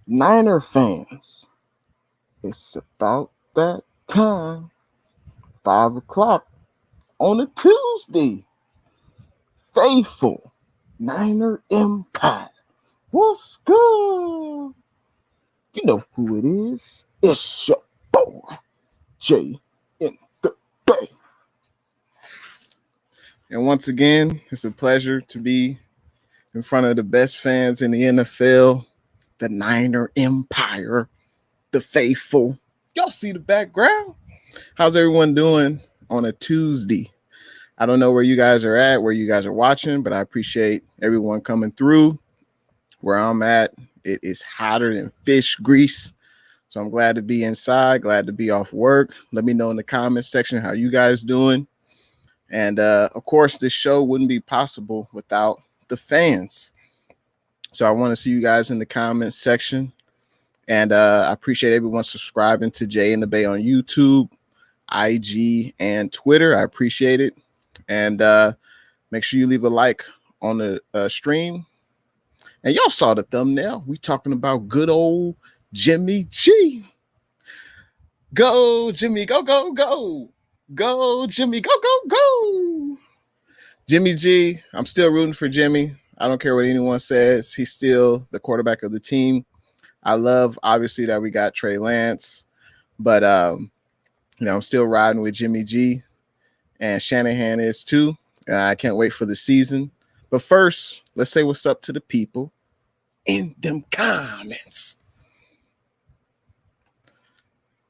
Niner fans, it's about that time. 5 o'clock on a Tuesday. Faithful Niner Empire. What's good? You know who it is. It's your boy, Jay in the Bay. And once again, it's a pleasure to be in front of the best fans in the NFL, the Niner Empire, the faithful. Y'all see the background? How's everyone doing on a Tuesday? I don't know where you guys are at, where you guys are watching, but I appreciate everyone coming through. Where I'm at, it is hotter than fish grease. So I'm glad to be inside, glad to be off work. Let me know in the comments section how you guys doing. And of course, this show wouldn't be possible without the fans. So I want to see you guys in the comments section. And I appreciate everyone subscribing to Jay in the Bay on YouTube, IG, and Twitter. I appreciate it. And make sure you leave a like on the stream. And y'all saw the thumbnail. We talking about good old Jimmy G. Go, Jimmy, go, go, go. Go, Jimmy, go, go, go. Jimmy G, I'm still rooting for Jimmy. I don't care what anyone says. He's still the quarterback of the team. I love, obviously, that we got Trey Lance. But, I'm still riding with Jimmy G. And Shanahan is too. I can't wait for the season. But first, let's say what's up to the people in them comments.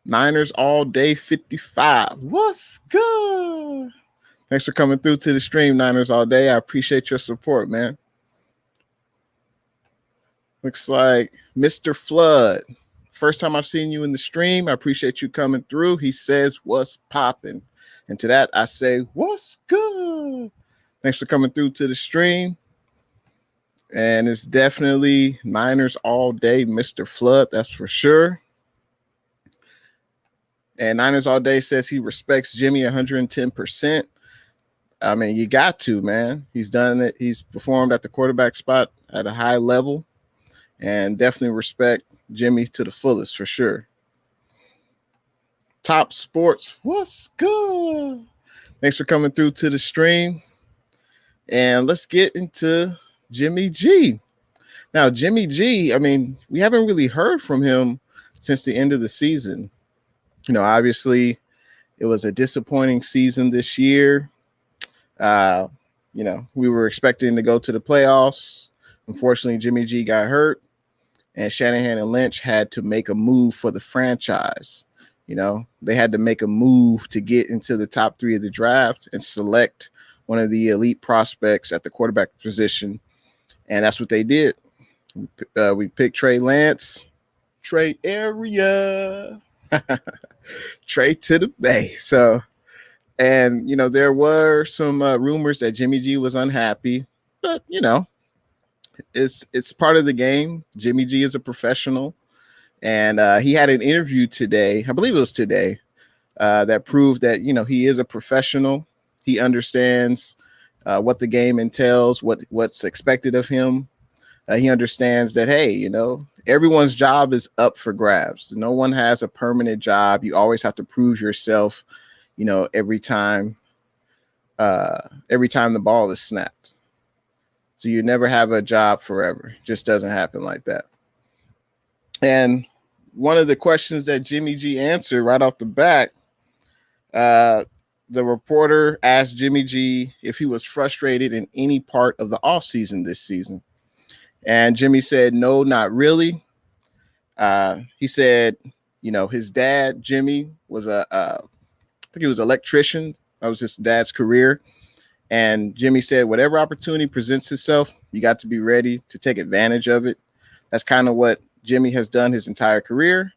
Niners all day 55. What's good? Thanks for coming through to the stream, Niners all day. I appreciate your support, man. Looks like Mr. Flood. First time I've seen you in the stream. I appreciate you coming through. He says, what's popping? And to that, I say, what's good? Thanks for coming through to the stream. And it's definitely Niners all day, Mr. Flood. That's for sure. And Niners all day says he respects Jimmy 110%. I mean, you got to, man. He's done it. He's performed at the quarterback spot at a high level. And definitely respect Jimmy to the fullest for sure. Top Sports, what's good? Thanks for coming through to the stream. And let's get into Jimmy G. Now, Jimmy G, I mean, we haven't really heard from him since the end of the season. Obviously, it was a disappointing season this year. We were expecting to go to the playoffs. Unfortunately, Jimmy G got hurt. And Shanahan and Lynch had to make a move for the franchise. They had to make a move to get into the top 3 of the draft and select one of the elite prospects at the quarterback position. And that's what they did. We picked Trey Lance, Trey area, Trey to the Bay. So, and, there were some rumors that Jimmy G was unhappy, but, it's part of the game. Jimmy G is a professional. And he had an interview today, I believe it was today, that proved that, he is a professional. He understands what the game entails, what's expected of him. He understands that, hey, everyone's job is up for grabs. No one has a permanent job. You always have to prove yourself, every time the ball is snapped. So you never have a job forever. It just doesn't happen like that. And one of the questions that Jimmy G answered right off the bat, the reporter asked Jimmy G if he was frustrated in any part of the offseason this season. And Jimmy said, no, not really. He said, his dad, Jimmy, was I think he was an electrician. That was his dad's career. And Jimmy said, whatever opportunity presents itself, you got to be ready to take advantage of it. That's kind of what Jimmy has done his entire career.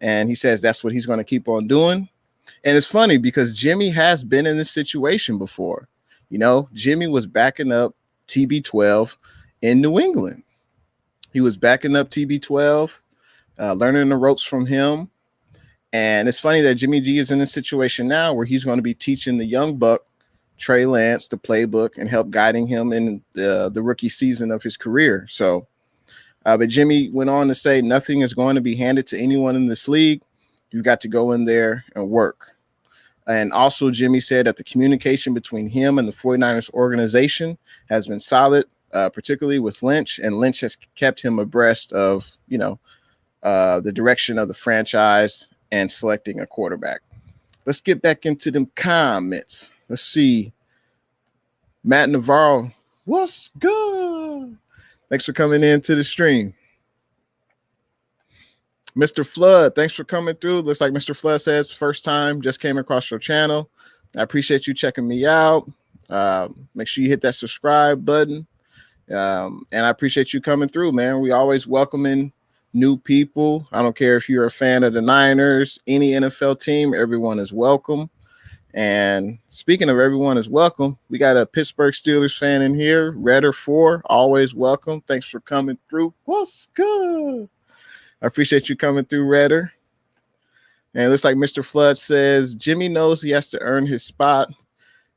And he says that's what he's going to keep on doing. And it's funny because Jimmy has been in this situation before. Jimmy was backing up TB12 in New England. He was backing up TB12, learning the ropes from him. And it's funny that Jimmy G is in a situation now where he's going to be teaching the young buck, Trey Lance, the playbook and help guiding him in the rookie season of his career. So But Jimmy went on to say nothing is going to be handed to anyone in this league. You've got to go in there and work. And also, Jimmy said that the communication between him and the 49ers organization has been solid, particularly with Lynch. And Lynch has kept him abreast of, the direction of the franchise and selecting a quarterback. Let's get back into them comments. Let's see. Matt Navarro, what's good? Thanks for coming into the stream. Mr. Flood, thanks for coming through. Looks like Mr. Flood says, first time, just came across your channel. I appreciate you checking me out. Make sure you hit that subscribe button. And I appreciate you coming through, man. We always welcoming new people. I don't care if you're a fan of the Niners, any NFL team, everyone is welcome. And speaking of everyone is welcome, we got a Pittsburgh Steelers fan in here, Redder 4, always welcome. Thanks for coming through. What's good? I appreciate you coming through, Redder. And it looks like Mr. Flood says, Jimmy knows he has to earn his spot.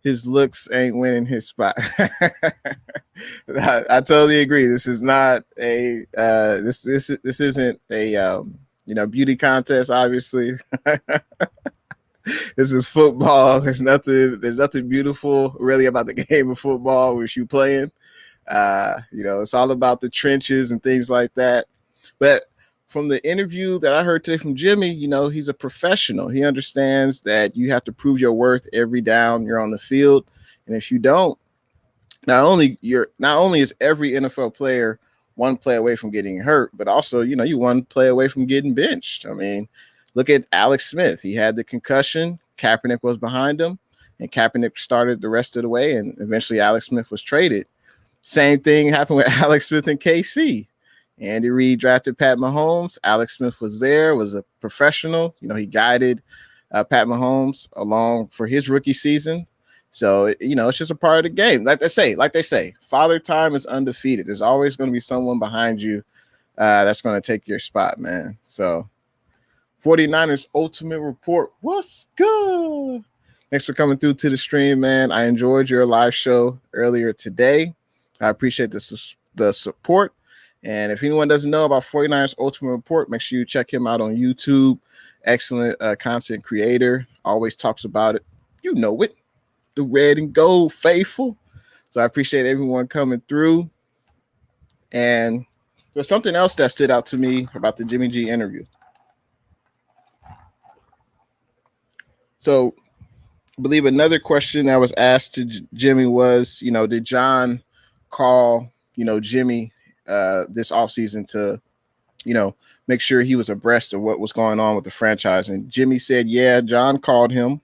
His looks ain't winning his spot. I totally agree. This is not a this isn't a beauty contest, obviously. This is football. There's nothing beautiful really about the game of football with you playing. It's all about the trenches and things like that. But from the interview that I heard today from Jimmy, he's a professional. He understands that you have to prove your worth every down you're on the field. And if you don't, not only is every NFL player one play away from getting hurt, but also, you one play away from getting benched. I mean, look at Alex Smith. He had the concussion. Kaepernick was behind him, and Kaepernick started the rest of the way, and eventually Alex Smith was traded. Same thing happened with Alex Smith and KC. Andy Reid drafted Pat Mahomes. Alex Smith was there, was a professional. He guided Pat Mahomes along for his rookie season. So, it's just a part of the game. Like they say, Father Time is undefeated. There's always going to be someone behind you that's going to take your spot, man. So, 49ers Ultimate Report. What's good? Thanks for coming through to the stream, man. I enjoyed your live show earlier today. I appreciate the support. And if anyone doesn't know about 49ers Ultimate Report, make sure you check him out on YouTube. Excellent content creator. Always talks about it. You know it. The red and gold faithful. So I appreciate everyone coming through. And there's something else that stood out to me about the Jimmy G interview. So I believe another question that was asked to Jimmy was, did John call, Jimmy this offseason to, make sure he was abreast of what was going on with the franchise? And Jimmy said, yeah, John called him.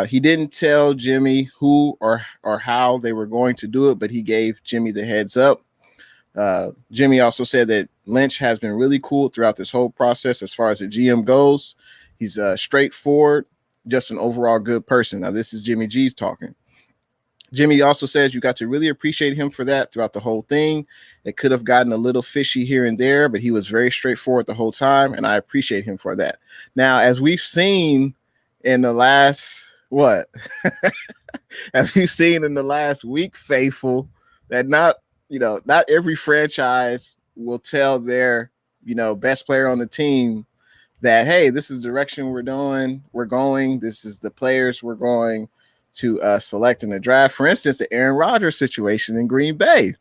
He didn't tell Jimmy who or how they were going to do it, but he gave Jimmy the heads up. Jimmy also said that Lynch has been really cool throughout this whole process as far as the GM goes. He's straightforward, just an overall good person. Now, this is Jimmy G's talking. Jimmy also says you got to really appreciate him for that throughout the whole thing. It could have gotten a little fishy here and there, but he was very straightforward the whole time, and I appreciate him for that. Now, as we've seen in the last, as we've seen in the last week, faithful, that not every franchise will tell their, best player on the team that, hey, this is the direction we're going. This is the players we're going to select in the draft. For instance, the Aaron Rodgers situation in Green Bay.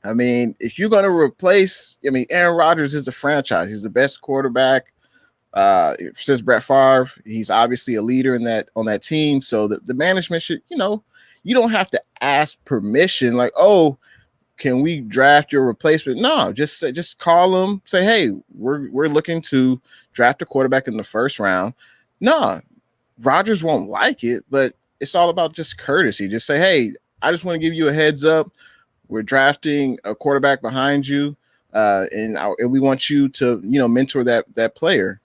I mean, if you're going to replace, Aaron Rodgers is the franchise. He's the best quarterback since Brett Favre. He's obviously a leader on that team. So the management should, you don't have to ask permission like, oh, can we draft your replacement? No, just call them. Say, hey, we're looking to draft a quarterback in the first round. No, Rodgers won't like it, but it's all about just courtesy. Just say, hey, I just want to give you a heads up. We're drafting a quarterback behind you, and we want you to, mentor that player.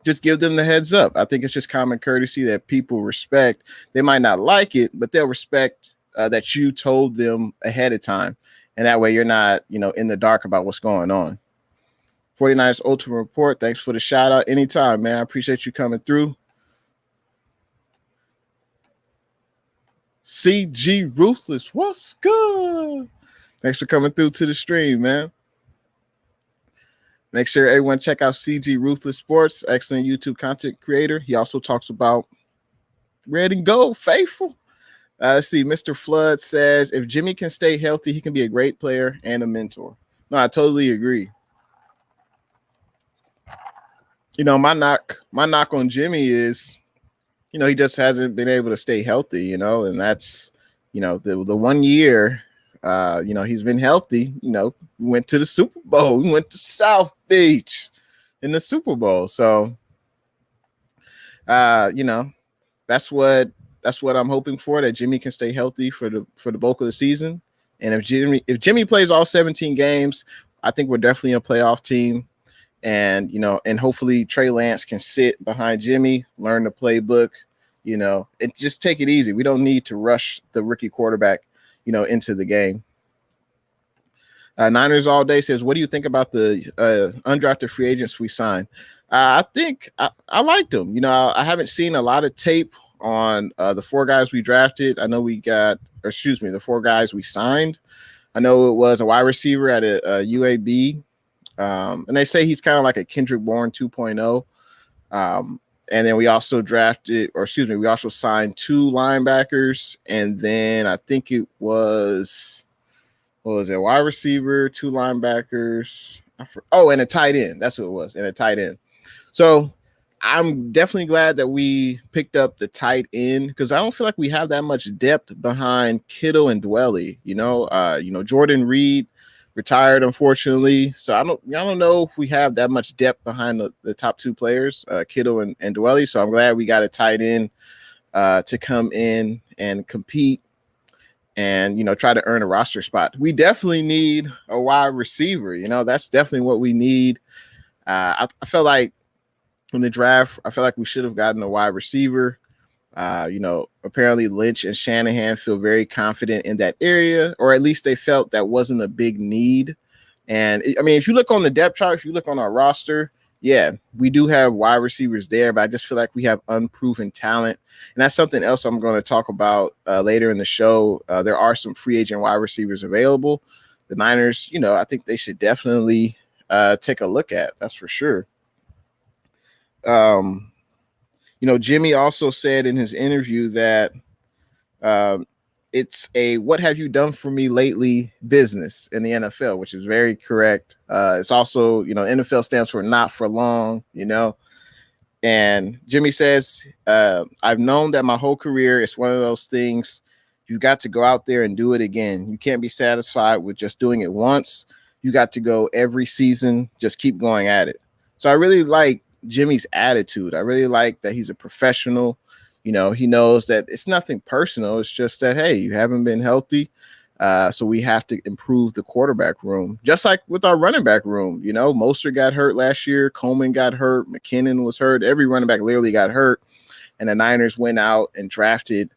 Just give them the heads up. I think it's just common courtesy that people respect. They might not like it, but they'll respect that you told them ahead of time. And that way you're not, in the dark about what's going on. 49ers Ultimate Report. Thanks for the shout out. Anytime, man. I appreciate you coming through. CG Ruthless. What's good? Thanks for coming through to the stream, man. Make sure everyone check out CG Ruthless Sports, excellent YouTube content creator. He also talks about red and gold, faithful. Let's see. Mr. Flood says, if Jimmy can stay healthy, he can be a great player and a mentor. No, I totally agree. You know, my knock on Jimmy is, you know, he just hasn't been able to stay healthy, you know, and that's, you know, the 1 year, you know, he's been healthy. You know, we went to the Super Bowl. We went to South Beach in the Super Bowl. So, you know, that's what I'm hoping for, that Jimmy can stay healthy for the bulk of the season. And if Jimmy plays all 17 games, I think we're definitely a playoff team. And, you know, and hopefully Trey Lance can sit behind Jimmy, learn the playbook, you know, and just take it easy. We don't need to rush the rookie quarterback, you know, into the game. Niners All Day says, what do you think about the undrafted free agents we signed? I think I liked them. You know, I haven't seen a lot of tape on the 4 guys we drafted. I know the 4 guys we signed. I know it was a wide receiver at a UAB. And they say he's kind of like a Kendrick Bourne 2.0. And then we also signed 2 linebackers. And then I think it was, wide receiver, 2 linebackers. And a tight end. That's what it was. And a tight end. So I'm definitely glad that we picked up the tight end, because I don't feel like we have that much depth behind Kittle and Dwelly. You know, Jordan Reed retired, unfortunately. So I don't know if we have that much depth behind the top 2 players, Kittle and Dwelly. So I'm glad we got a tight end to come in and compete and, you know, try to earn a roster spot. We definitely need a wide receiver. You know, that's definitely what we need. I felt like in the draft, I felt like we should have gotten a wide receiver. You know, apparently Lynch and Shanahan feel very confident in that area, or at least they felt that wasn't a big need. And I mean, if you look on the depth chart, if you look on our roster, yeah, we do have wide receivers there, but I just feel like we have unproven talent. And that's something else I'm going to talk about later in the show. There are some free agent wide receivers available. The Niners, you know, I think they should definitely take a look at. That's for sure. You know, Jimmy also said in his interview that it's a what have you done for me lately business in the NFL, which is very correct. It's also, you know, NFL stands for not for long, you know. And Jimmy says, I've known that my whole career. It's one of those things. You've got to go out there and do it again. You can't be satisfied with just doing it once. You got to go every season. Just keep going at it. So I really like Jimmy's attitude. I really like that he's a professional. You know, he knows that it's nothing personal. It's just that, hey, you haven't been healthy. So we have to improve the quarterback room, just like with our running back room. You know, Mostert got hurt last year. Coleman got hurt. McKinnon was hurt. Every running back literally got hurt. And the Niners went out and drafted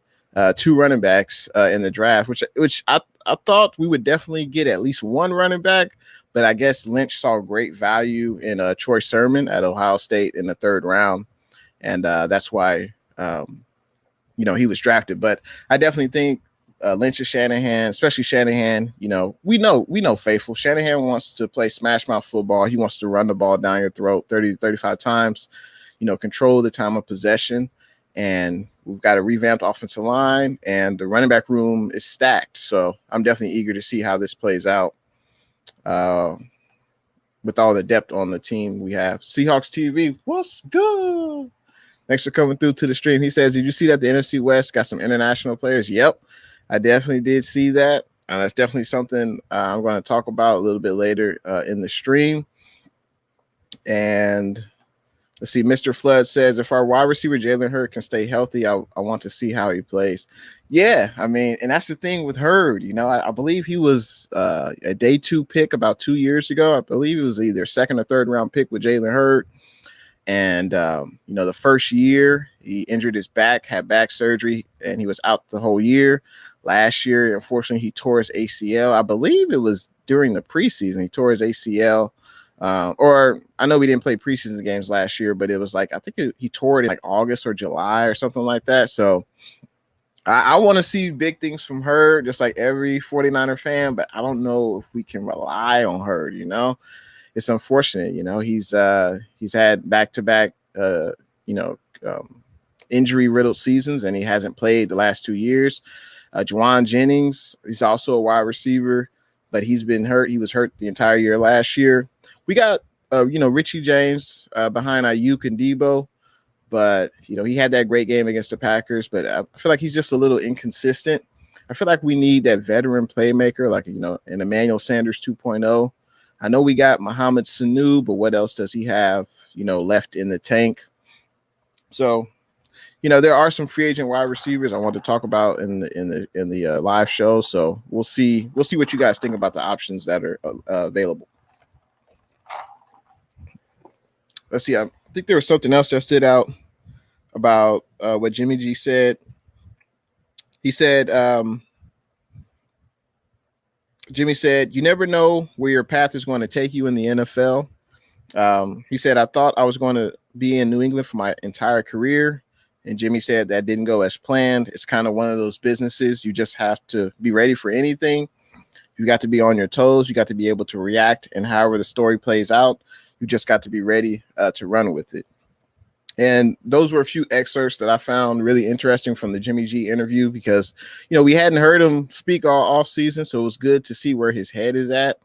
2 running backs in the draft, which I thought we would definitely get at least 1 running back. But I guess Lynch saw great value in Troy Sermon at Ohio State in the 3rd round. And that's why, you know, he was drafted. But I definitely think Lynch and Shanahan, especially Shanahan, you know, we know faithful. Shanahan wants to play smash mouth football. He wants to run the ball down your throat 30 to 35 times, you know, control the time of possession. And we've got a revamped offensive line, and the running back room is stacked. So I'm definitely eager to see how this plays out. With all the depth on the team we have. Seahawks TV, what's good? Thanks for coming through to the stream. He says, did you see that the NFC West got some international players? Yep, I definitely did see that. That's definitely something I'm going to talk about a little bit later in the stream. And let's see, Mr. Flood says, if our wide receiver Jalen Hurd can stay healthy, I want to see how he plays. Yeah, I mean, and that's the thing with Hurd. You know, I believe he was a day 2 pick about 2 years ago. I believe it was either 2nd or 3rd round pick with Jalen Hurd. And, you know, the first year he injured his back, had back surgery, and he was out the whole year. Last year, unfortunately, he tore his ACL. I believe it was during the preseason. He tore his ACL. Or I know we didn't play preseason games last year, but it was like, I think he tore it in like August or July or something like that. So I want to see big things from her, just like every 49er fan, but I don't know if we can rely on her, It's unfortunate, he's had back-to-back you know, injury riddled seasons, and he hasn't played the last 2 years. Juwan Jennings, he's also a wide receiver, but he's been hurt. He was hurt the entire year last year. We got Richie James behind Ayuk and Debo, but he had that great game against the Packers, but I feel like he's just a little inconsistent. I feel like we need that veteran playmaker, like an Emmanuel Sanders 2.0. I know we got Mohamed Sanu, but what else does he have left in the tank? So there are some free agent wide receivers I want to talk about in the live show. So we'll see what you guys think about the options that are available. Let's see. I think there was something else that stood out about what Jimmy G said. He said, Jimmy said, "You never know where your path is going to take you in the NFL." He said, "I thought I was going to be in New England for my entire career." And Jimmy said that didn't go as planned. It's kind of one of those businesses. You just have to be ready for anything. You got to be on your toes. You got to be able to react. And however the story plays out, you just got to be ready to run with it. And those were a few excerpts that I found really interesting from the Jimmy G interview because, we hadn't heard him speak all off season. So it was good to see where his head is at.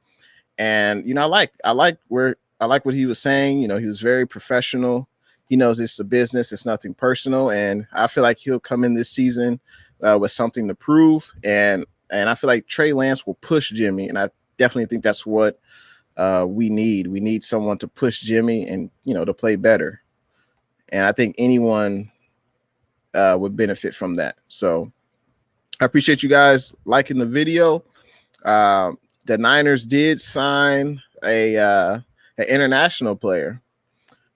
And, I like what he was saying. He was very professional. He knows it's a business. It's nothing personal. And I feel like he'll come in this season with something to prove. And I feel like Trey Lance will push Jimmy. And I definitely think that's what we need. We need someone to push Jimmy and, to play better. And I think anyone would benefit from that. So I appreciate you guys liking the video. The Niners did sign an international player.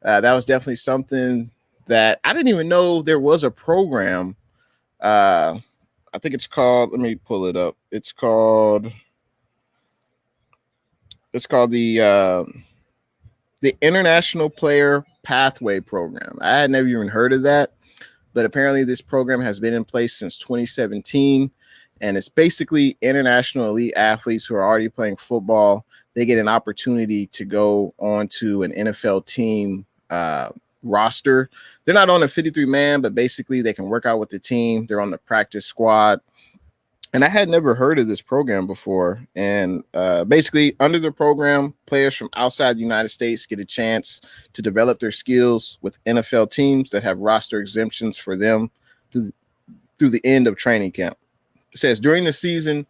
That was definitely something that I didn't even know there was a program. I think it's called, let me pull it up. It's called the International Player Pathway Program. I had never even heard of that, but apparently this program has been in place since 2017. And it's basically international elite athletes who are already playing football. They get an opportunity to go on to an NFL team roster. They're not on a 53-man, but basically they can work out with the team. They're on the practice squad. And I had never heard of this program before. And basically under the program, players from outside the United States get a chance to develop their skills with NFL teams that have roster exemptions for them through the end of training camp. It says during the season,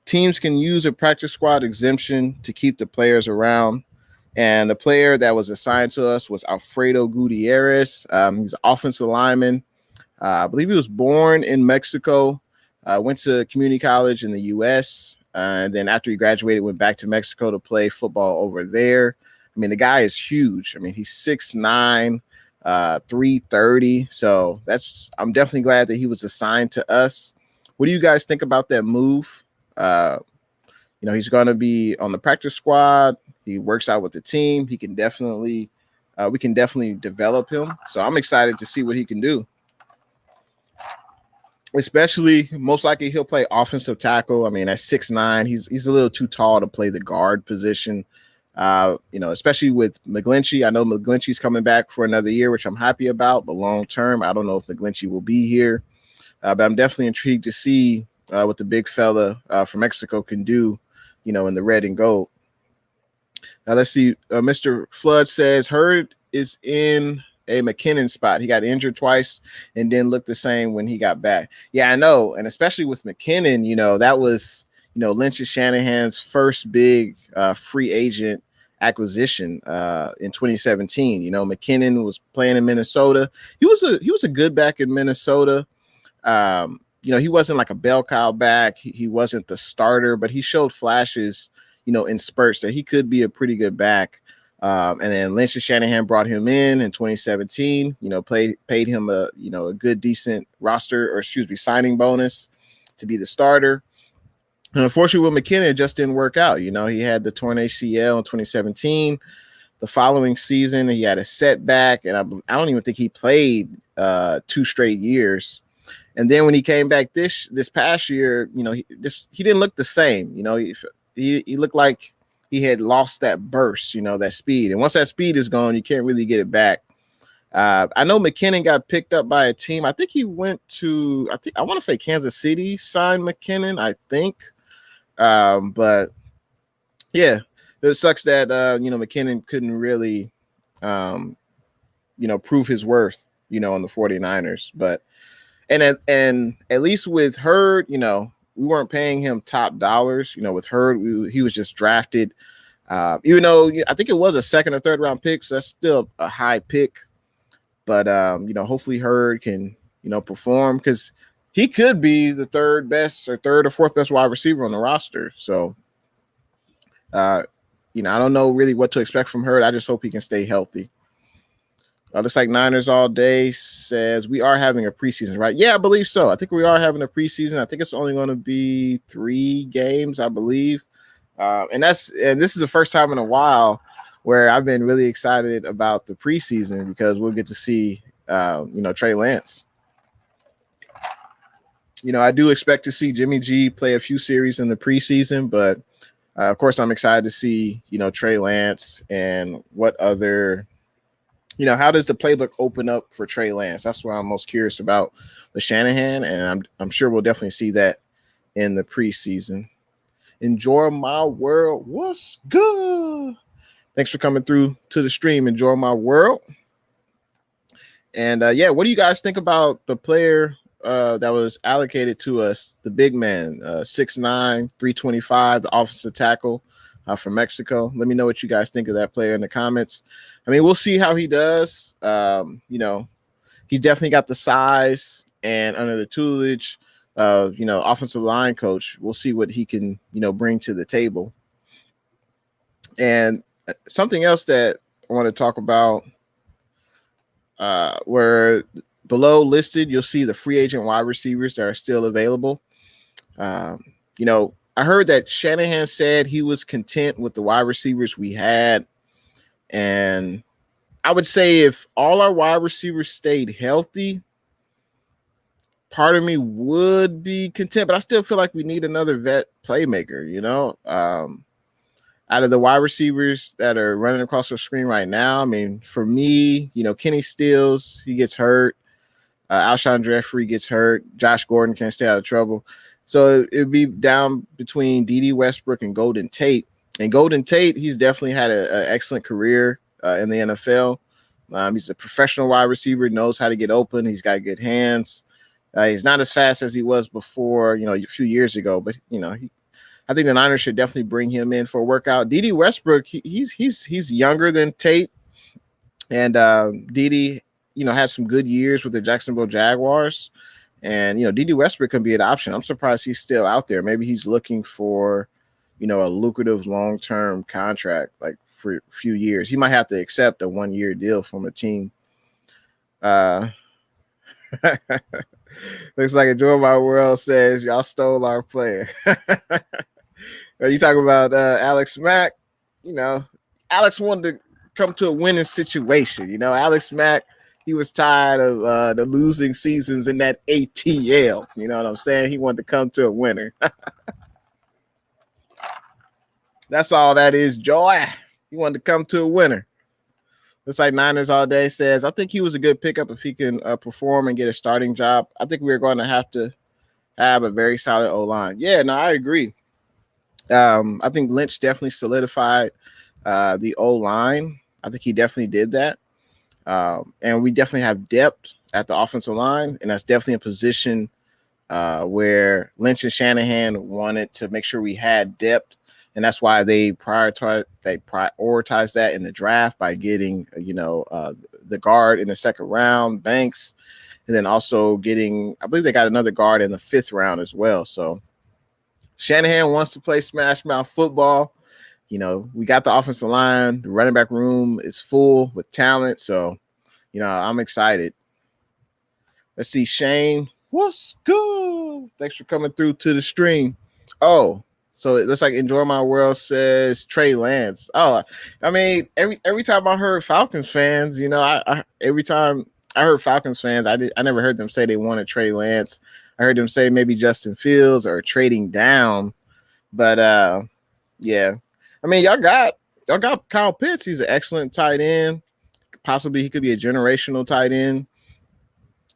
teams can use a practice squad exemption to keep the players around. And the player that was assigned to us was Alfredo Gutierrez. He's an offensive lineman. I believe he was born in Mexico, went to community college in the U.S. And then after he graduated, went back to Mexico to play football over there. I mean, the guy is huge. I mean, he's 6'9", 330. So I'm definitely glad that he was assigned to us. What do you guys think about that move? He's going to be on the practice squad. He works out with the team. We can definitely develop him. So I'm excited to see what he can do. Especially, most likely he'll play offensive tackle. I mean, at 6'9", he's a little too tall to play the guard position. Especially with McGlinchey. I know McGlinchey's coming back for another year, which I'm happy about. But long term, I don't know if McGlinchey will be here. But I'm definitely intrigued to see what the big fella from Mexico can do, in the red and gold. Now, let's see. Mr. Flood says, Hurd is in a McKinnon spot. He got injured twice and didn't look the same when he got back. Yeah, I know. And especially with McKinnon, that was, Lynch and Shanahan's first big free agent acquisition in 2017. McKinnon was playing in Minnesota. He was a good back in Minnesota. He wasn't like a bell cow back. He wasn't the starter, but he showed flashes, in spurts that he could be a pretty good back. And then Lynch and Shanahan brought him in 2017, paid him a good, decent signing bonus to be the starter. And unfortunately with McKinnon, it just didn't work out. He had the torn ACL in 2017. The following season, he had a setback, and I don't even think he played 2 straight years. And then when he came back this past year, he didn't look the same. He looked like he had lost that burst, that speed. And once that speed is gone, you can't really get it back. I know McKinnon got picked up by a team. I think he went to, I want to say Kansas City signed McKinnon, I think. But yeah, it sucks that, McKinnon couldn't really, prove his worth, on the 49ers. But, and at least with Hurd, we weren't paying him top dollars. With Hurd, he was just drafted. Even though I think it was a second or third round pick, so that's still a high pick. But, hopefully Hurd can, perform, because he could be the third or fourth best wide receiver on the roster. So, I don't know really what to expect from Hurd. I just hope he can stay healthy. Looks like Niners All Day says we are having a preseason, right? Yeah, I believe so. I think we are having a preseason. I think it's only going to be 3 games, I believe. And this is the first time in a while where I've been really excited about the preseason, because we'll get to see, Trey Lance. I do expect to see Jimmy G play a few series in the preseason, but of course I'm excited to see, Trey Lance, and what other, how does the playbook open up for Trey Lance? That's what I'm most curious about with Shanahan, and I'm sure we'll definitely see that in the preseason. Enjoy my world. What's good? Thanks for coming through to the stream. Enjoy my world. And what do you guys think about the player that was allocated to us, the big man, 6'9", 325, the offensive tackle from Mexico? Let me know what you guys think of that player in the comments. I mean, we'll see how he does. He's definitely got the size, and under the tutelage of, offensive line coach, we'll see what he can, bring to the table. And something else that I want to talk about, where below listed, you'll see the free agent wide receivers that are still available. I heard that Shanahan said he was content with the wide receivers we had. And I would say if all our wide receivers stayed healthy, part of me would be content, but I still feel like we need another vet playmaker, out of the wide receivers that are running across the screen right now. I mean, for me, Kenny Stills, he gets hurt. Alshon Jeffrey gets hurt. Josh Gordon can't stay out of trouble. So it'd be down between Dede Westbrook and Golden Tate. And Golden Tate, he's definitely had an excellent career in the NFL. He's a professional wide receiver, knows how to get open. He's got good hands. He's not as fast as he was before, a few years ago, but, I think the Niners should definitely bring him in for a workout. Dede Westbrook, he's younger than Tate, and Dede, had some good years with the Jacksonville Jaguars, and Dede Westbrook can be an option. I'm surprised he's still out there. Maybe he's looking for, a lucrative long-term contract, like for a few years. He might have to accept a 1-year deal from a team. Looks like Enjoy My World says y'all stole our player. You talking about Alex Mack? Alex wanted to come to a winning situation. Alex Mack, he was tired of the losing seasons in that ATL. You know what I'm saying? He wanted to come to a winner. That's all that is, Joy. He wanted to come to a winner. Looks like Niners All Day says, I think he was a good pickup if he can perform and get a starting job. I think we're going to have a very solid O-line. Yeah, no, I agree. I think Lynch definitely solidified the O-line. I think he definitely did that. And we definitely have depth at the offensive line, and that's definitely a position where Lynch and Shanahan wanted to make sure we had depth, and that's why they prioritized that in the draft by getting the guard in the second round, Banks, and then also getting, I believe they got another guard in the 5th round as well. So Shanahan wants to play smash mouth football. We got the offensive line. The running back room is full with talent. So, I'm excited. Let's see. Shane, what's good? Thanks for coming through to the stream. Oh, so it looks like Enjoy My World says Trey Lance. Oh, I mean, every time I heard Falcons fans, I every time I heard Falcons fans. I never heard them say they wanted Trey Lance. I heard them say maybe Justin Fields or trading down. But yeah. I mean, y'all got Kyle Pitts. He's an excellent tight end. Possibly he could be a generational tight end.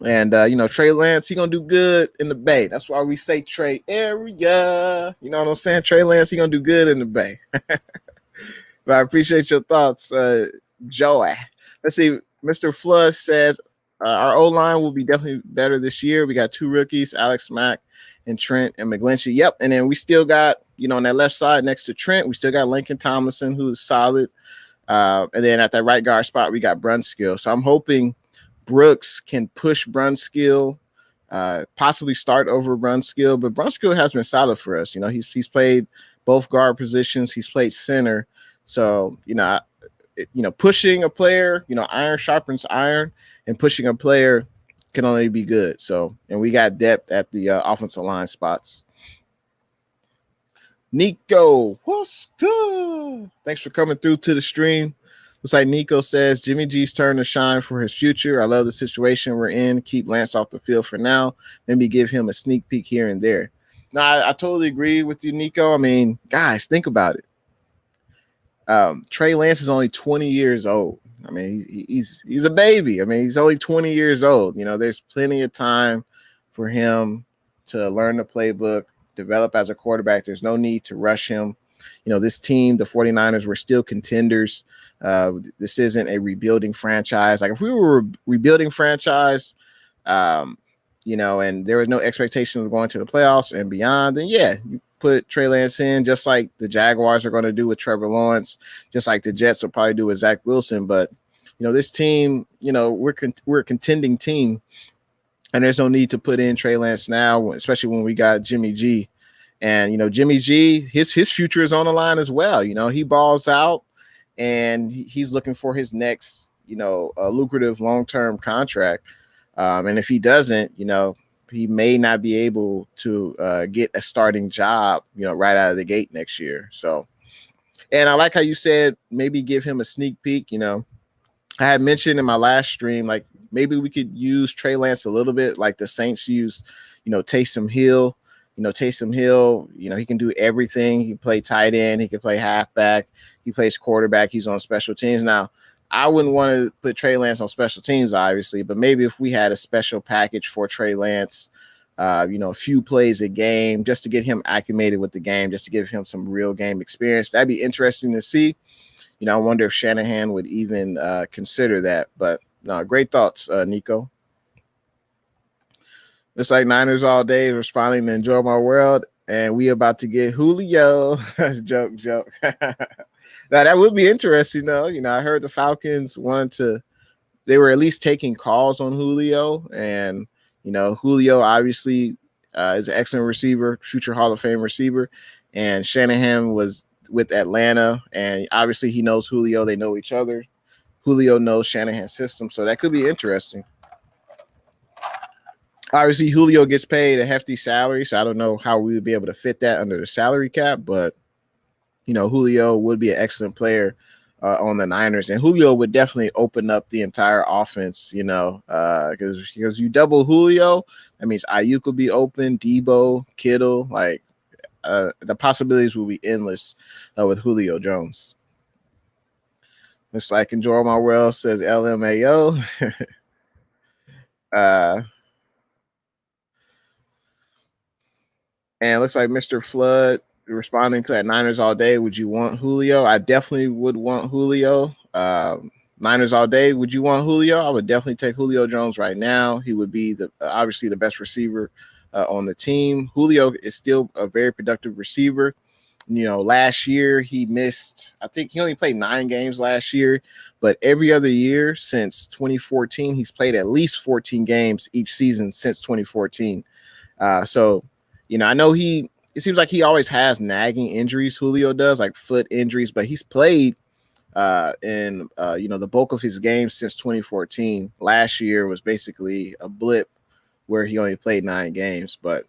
And Trey Lance, he gonna do good in the Bay. That's why we say Trey area. You know what I'm saying? Trey Lance, he gonna do good in the Bay. But I appreciate your thoughts, Joey. Let's see. Mr. Flood says our O line will be definitely better this year. We got 2 rookies, Alex Mack and Trent and McGlinchey. Yep. And then we still got, on that left side next to Trent, we still got Lincoln Tomlinson, who's solid. And then at that right guard spot, we got Brunskill. So I'm hoping Brooks can push Brunskill, possibly start over Brunskill. But Brunskill has been solid for us. He's played both guard positions. He's played center. So, pushing a player, iron sharpens iron, and pushing a player can only be good. So, and we got depth at the offensive line spots. Nico, what's good? Thanks for coming through to the stream. Looks like Nico says Jimmy G's turn to shine for his future. I love the situation we're in. Keep Lance off the field for now. Maybe give him a sneak peek here and there. No, I totally agree with you, Nico. I mean, guys, think about it. Trey Lance is only 20 years old. I mean, he's a baby. I mean, he's only 20 years old. There's plenty of time for him to learn the playbook, develop as a quarterback. There's no need to rush him. This team, the 49ers, were still contenders. This isn't a rebuilding franchise. Like if we were a rebuilding franchise, and there was no expectation of going to the playoffs and beyond, then yeah, you put Trey Lance in, just like the Jaguars are going to do with Trevor Lawrence, just like the Jets will probably do with Zach Wilson. But this team, we're a contending team, and there's no need to put in Trey Lance now, especially when we got Jimmy G. And Jimmy G, his future is on the line as well. He balls out, and he's looking for his next, lucrative long-term contract. And if he doesn't, he may not be able to get a starting job, right out of the gate next year. So, and I like how you said maybe give him a sneak peek. I had mentioned in my last stream, like maybe we could use Trey Lance a little bit like the Saints use, Taysom Hill. Taysom Hill, he can do everything. He can play tight end. He can play halfback. He plays quarterback. He's on special teams. Now, I wouldn't want to put Trey Lance on special teams, obviously, but maybe if we had a special package for Trey Lance, a few plays a game just to get him acclimated with the game, just to give him some real game experience. That'd be interesting to see. I wonder if Shanahan would even consider that. But no, great thoughts, Nico. It's like Niners all day responding to Enjoy My World, and we about to get Julio. joke. Now, that would be interesting, though. I heard the Falcons they were at least taking calls on Julio, and, Julio obviously is an excellent receiver, future Hall of Fame receiver, and Shanahan was with Atlanta, and obviously he knows Julio. They know each other. Julio knows Shanahan's system, so that could be interesting. Obviously, Julio gets paid a hefty salary, so I don't know how we would be able to fit that under the salary cap, but, Julio would be an excellent player on the Niners, and Julio would definitely open up the entire offense, because you double Julio, that means Ayuk will be open, Debo, Kittle, the possibilities will be endless with Julio Jones. Looks like Enjoy My World says LMAO. And it looks like Mr. Flood responding to that Niners all day. Would you want Julio? I definitely would want Julio. Niners all day. Would you want Julio? I would definitely take Julio Jones right now. He would be obviously the best receiver on the team. Julio is still a very productive receiver. Last year he missed, I think he only played 9 games last year, but every other year since 2014, he's played at least 14 games each season since 2014. So, I know it seems like he always has nagging injuries. Julio does, like foot injuries, but he's played in the bulk of his games since 2014. Last year was basically a blip where he only played 9 games, but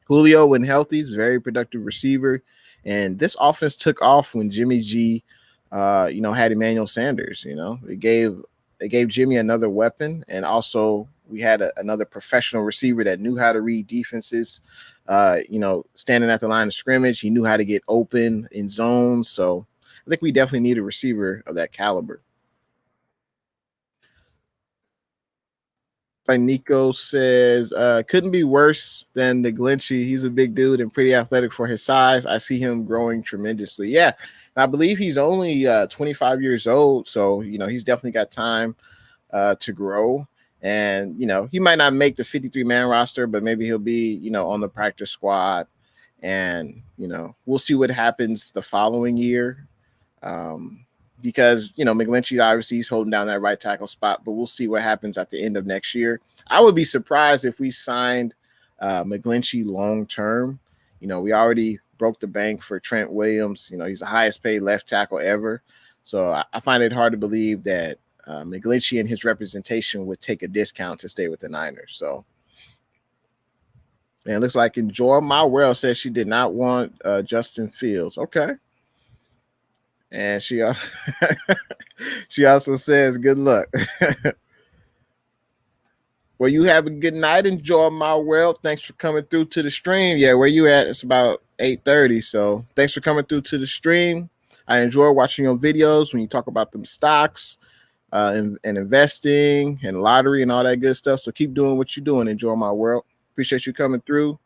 Julio, when healthy, is a very productive receiver. And this offense took off when Jimmy G, had Emmanuel Sanders. It gave They gave Jimmy another weapon, and also we had another professional receiver that knew how to read defenses. Standing at the line of scrimmage, he knew how to get open in zones. So I think we definitely need a receiver of that caliber. Like Nico says, couldn't be worse than the Glynchy. He's a big dude and pretty athletic for his size. I see him growing tremendously. Yeah, I believe he's only 25 years old, so he's definitely got time to grow. And he might not make the 53-man roster, but maybe he'll be on the practice squad. And we'll see what happens the following year. Because McGlinchey obviously he's holding down that right tackle spot, but we'll see what happens at the end of next year. I would be surprised if we signed McGlinchey long term. We already broke the bank for Trent Williams. He's the highest paid left tackle ever. So I find it hard to believe that McGlinchey and his representation would take a discount to stay with the Niners. So, and it looks like Enjoy My World says she did not want Justin Fields. Okay. And she also says, good luck. Well, you have a good night. Enjoy My World. Thanks for coming through to the stream. Yeah, where you at? It's about 8:30. So thanks for coming through to the stream. I enjoy watching your videos when you talk about them stocks and investing and lottery and all that good stuff. So keep doing what you're doing. Enjoy My World. Appreciate you coming through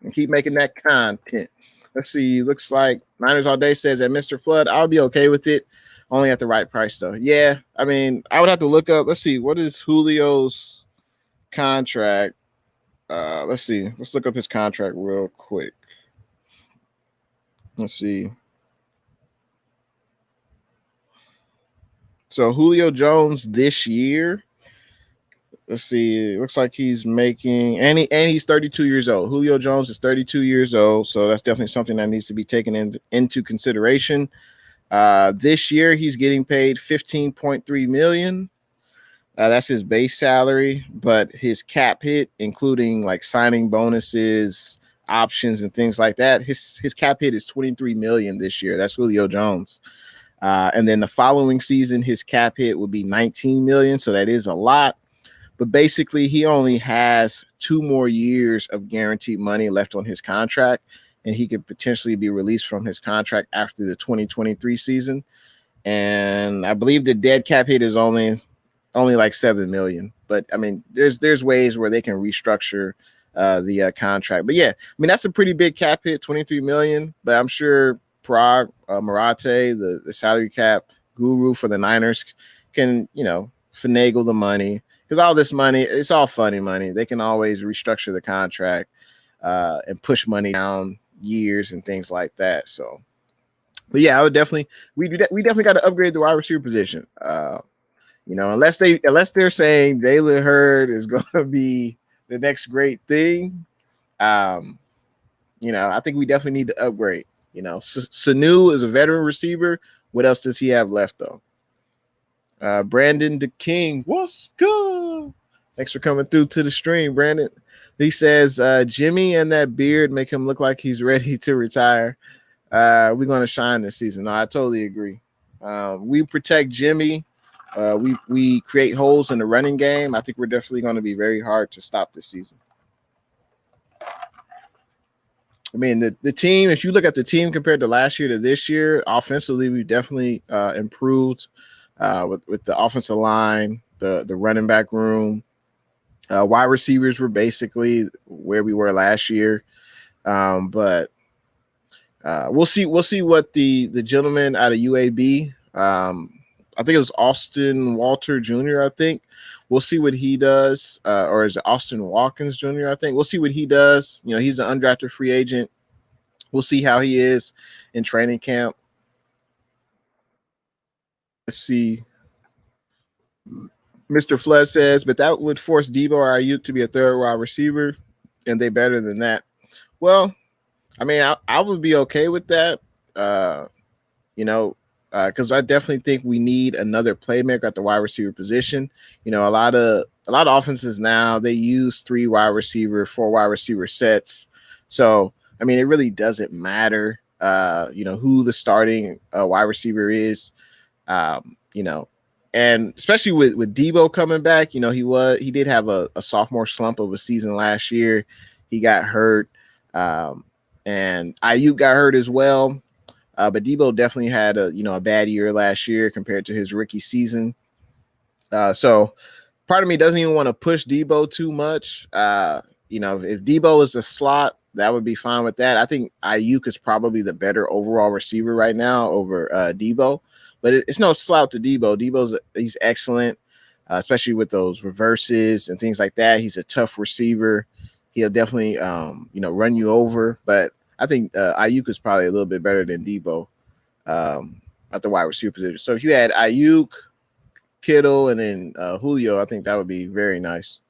and keep making that content. Let's see. Looks like Niners All Day says that Mr. Flood, I'll be okay with it. Only at the right price, though. Yeah, I mean, I would have to look up. Let's see. What is Julio's contract? Let's see. Let's look up his contract real quick. Let's see. So Julio Jones this year. Let's see. It looks like he's making, and he's 32 years old. Julio Jones is 32 years old, so that's definitely something that needs to be taken into consideration. This year, he's getting paid $15.3 million. That's his base salary, but his cap hit, including like signing bonuses, options, and things like that, his cap hit is $23 million this year. That's Julio Jones. And then the following season, his cap hit will be $19 million, so that is a lot. But basically, he only has 2 more years of guaranteed money left on his contract, and he could potentially be released from his contract after the 2023 season. And I believe the dead cap hit is only like $7 million. But I mean, there's ways where they can restructure the contract. But yeah, I mean, that's a pretty big cap hit, $23 million. But I'm sure Parag Marate, the salary cap guru for the Niners, can finagle the money. Because all this money, it's all funny money. They can always restructure the contract and push money down years and things like that. So, but yeah, I would definitely we definitely got to upgrade the wide receiver position. Unless they're saying Jalen Hurd is going to be the next great thing. I think we definitely need to upgrade. Sanu is a veteran receiver. What else does he have left though? Brandon the King, what's good? Thanks for coming through to the stream, Brandon. He says Jimmy and that beard make him look like he's ready to retire. We're going to shine this season. No, I totally agree. We protect Jimmy. We create holes in the running game. I think we're definitely going to be very hard to stop this season. I mean, the team, if you look at the team compared to last year to this year, offensively, we definitely improved. With the offensive line, the running back room, wide receivers were basically where we were last year. But we'll see what the gentleman out of UAB, I think it was Austin Walter Jr. I think we'll see what he does, or is it Austin Watkins Jr. I think we'll see what he does. He's an undrafted free agent. We'll see how he is in training camp. Let's see. Mr. Flood says, but that would force Debo or Ayuk to be a third wide receiver, and they better than that. Well, I mean, I would be okay with that, because I definitely think we need another playmaker at the wide receiver position. A lot of offenses now, they use 3 wide receiver, 4 wide receiver sets. So, I mean, it really doesn't matter, who the starting wide receiver is. and especially with Debo coming back, you know, he did have a sophomore slump of a season last year. He got hurt, and Ayuk got hurt as well. But Debo definitely had a bad year last year compared to his rookie season. So part of me doesn't even want to push Debo too much. If Debo is a slot, that would be fine with that. I think Ayuk is probably the better overall receiver right now over Debo, but it's no slouch to Debo. He's excellent, especially with those reverses and things like that. He's a tough receiver. He'll definitely, run you over. But I think Ayuk is probably a little bit better than Debo at the wide receiver position. So if you had Ayuk, Kittle, and then Julio, I think that would be very nice.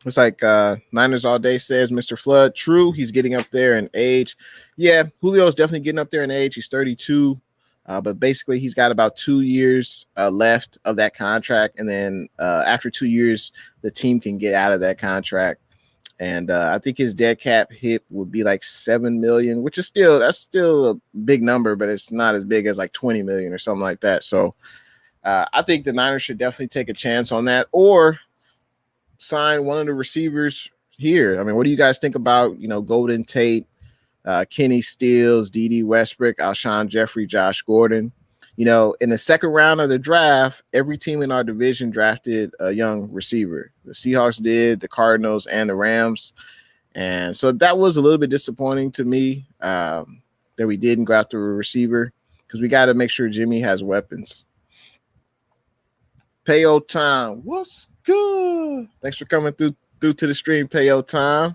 It's like Niners All Day says, Mr. Flood, true, he's getting up there in age. Yeah, Julio is definitely getting up there in age. He's 32, but basically he's got about 2 years left of that contract. And then after 2 years, the team can get out of that contract. And I think his dead cap hit would be like $7 million, which is still a big number, but it's not as big as like 20 million or something like that. So I think the Niners should definitely take a chance on that, or sign one of the receivers here. I mean, what do you guys think about, Golden Tate, Kenny Stills, D.D. Westbrook, Alshon Jeffrey, Josh Gordon? In the second round of the draft, every team in our division drafted a young receiver. The Seahawks did, the Cardinals, and the Rams. And so that was a little bit disappointing to me that we didn't go after a receiver, because we got to make sure Jimmy has weapons. Payo Time, what's good? Thanks for coming through to the stream, Payo Time,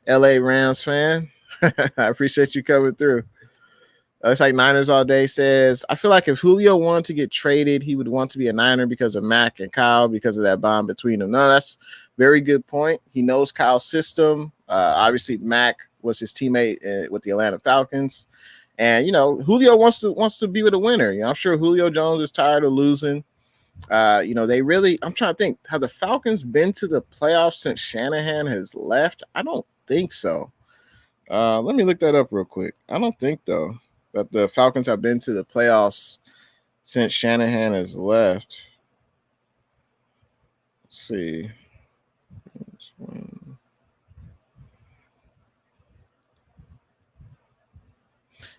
LA Rams fan. I appreciate you coming through. It's like Niners All Day says, I feel like if Julio wanted to get traded, he would want to be a Niner because of Mac and Kyle, because of that bond between them. No, that's a very good point. He knows Kyle's system. Obviously, Mac was his teammate with the Atlanta Falcons. And, Julio wants to be with a winner. I'm sure Julio Jones is tired of losing. I'm trying to think, have the Falcons been to the playoffs since Shanahan has left? I don't think so. Let me look that up real quick. I don't think, though, that the Falcons have been to the playoffs since Shanahan has left. Let's see.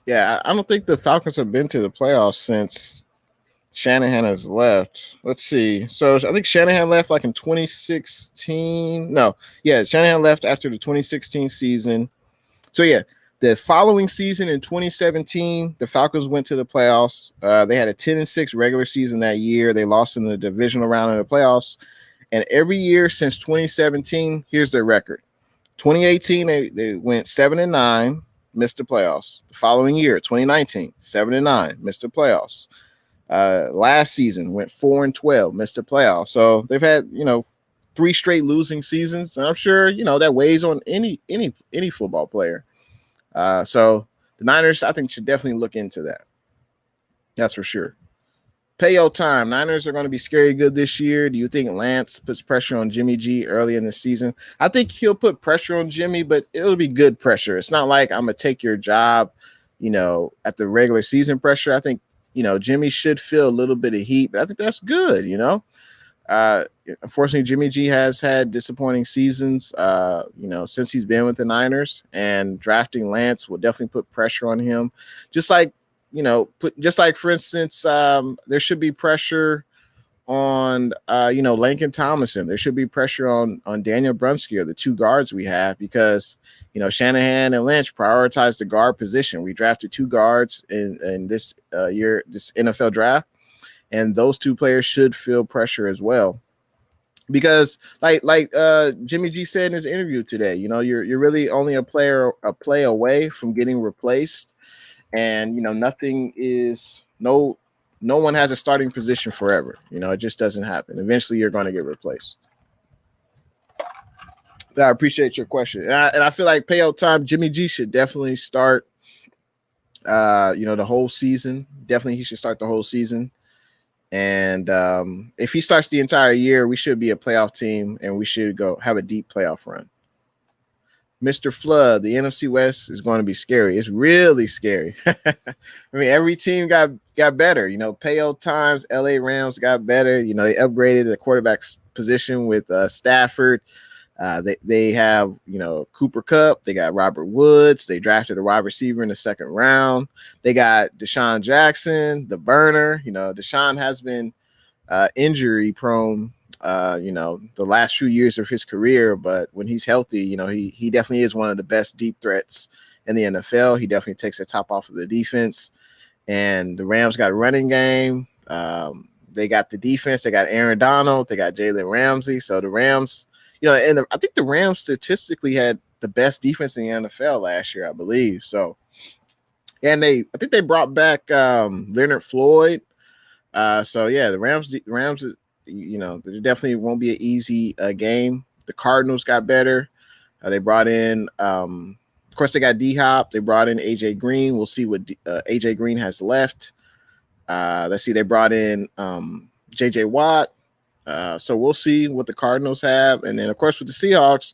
Yeah, I don't think the Falcons have been to the playoffs since Shanahan has left. Let's see. So I think Shanahan left like in 2016. Shanahan left after the 2016 season. So yeah, the following season in 2017, the Falcons went to the playoffs. They had a 10-6 regular season that year. They lost in the divisional round of the playoffs. And every year since 2017, here's their record. 2018, they went 7-9, missed the playoffs. The following year, 2019, 7-9, missed the playoffs. Last season went 4-12, missed the playoffs. So they've had 3 straight losing seasons, and I'm sure that weighs on any football player. So the Niners, I think, should definitely look into that. That's for sure. Payo Time, Niners are going to be scary good this year. Do you think Lance puts pressure on Jimmy G early in the season? I think he'll put pressure on Jimmy, but it'll be good pressure. It's not like I'm gonna take your job, at the regular season pressure. I think Jimmy should feel a little bit of heat, but I think that's good, Unfortunately, Jimmy G has had disappointing seasons, since he's been with the Niners, and drafting Lance will definitely put pressure on him. Just like, for instance, there should be pressure on, Laken Tomlinson. There should be pressure on Daniel Brunskill, the 2 guards we have, because, Shanahan and Lynch prioritized the guard position. We drafted 2 guards in this year, this NFL draft, and those 2 players should feel pressure as well. Because like Jimmy G said in his interview today, you're really only a play away from getting replaced, and no one has a starting position forever. It just doesn't happen. Eventually, you're going to get replaced. I appreciate your question, and I feel like Payo Time, Jimmy G should definitely start. The whole season. Definitely, he should start the whole season. And if he starts the entire year, we should be a playoff team, and we should go have a deep playoff run. Mr. Flood, the NFC West is going to be scary. It's really scary. I mean, every team got got better. Payo times, LA Rams got better. They upgraded the quarterback's position with Stafford. They have, Cooper Kupp. They got Robert Woods. They drafted a wide receiver in the second round. They got Deshaun Jackson, the burner. Deshaun has been injury prone, the last few years of his career. But when he's healthy, he definitely is one of the best deep threats in the NFL. He definitely takes the top off of the defense. And the Rams got a running game. They got the defense. They got Aaron Donald. They got Jalen Ramsey. So the Rams, and I think the Rams statistically had the best defense in the NFL last year, I believe. So, and I think they brought back Leonard Floyd. So yeah, the Rams, there definitely won't be an easy game. The Cardinals got better. They brought in, of course, they got D-Hop. They brought in AJ Green. We'll see what AJ Green has left. Let's see. They brought in JJ Watt. So we'll see what the Cardinals have. And then, of course, with the Seahawks,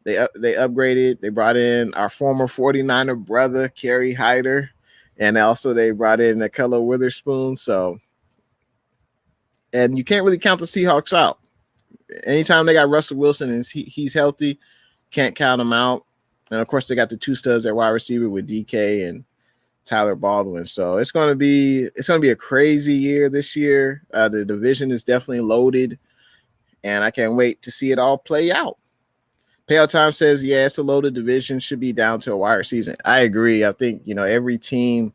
they upgraded. They brought in our former 49er brother, Kerry Hyder. And also they brought in Akello Witherspoon. So, and you can't really count the Seahawks out. Anytime they got Russell Wilson and he's healthy, can't count him out. And of course, they got the two studs at wide receiver with DK and Tyler Baldwin. So it's going to be a crazy year this year. The division is definitely loaded, and I can't wait to see it all play out. Payout Time says, yeah, it's a loaded division. Should be down to a wire season. I agree. I think, every team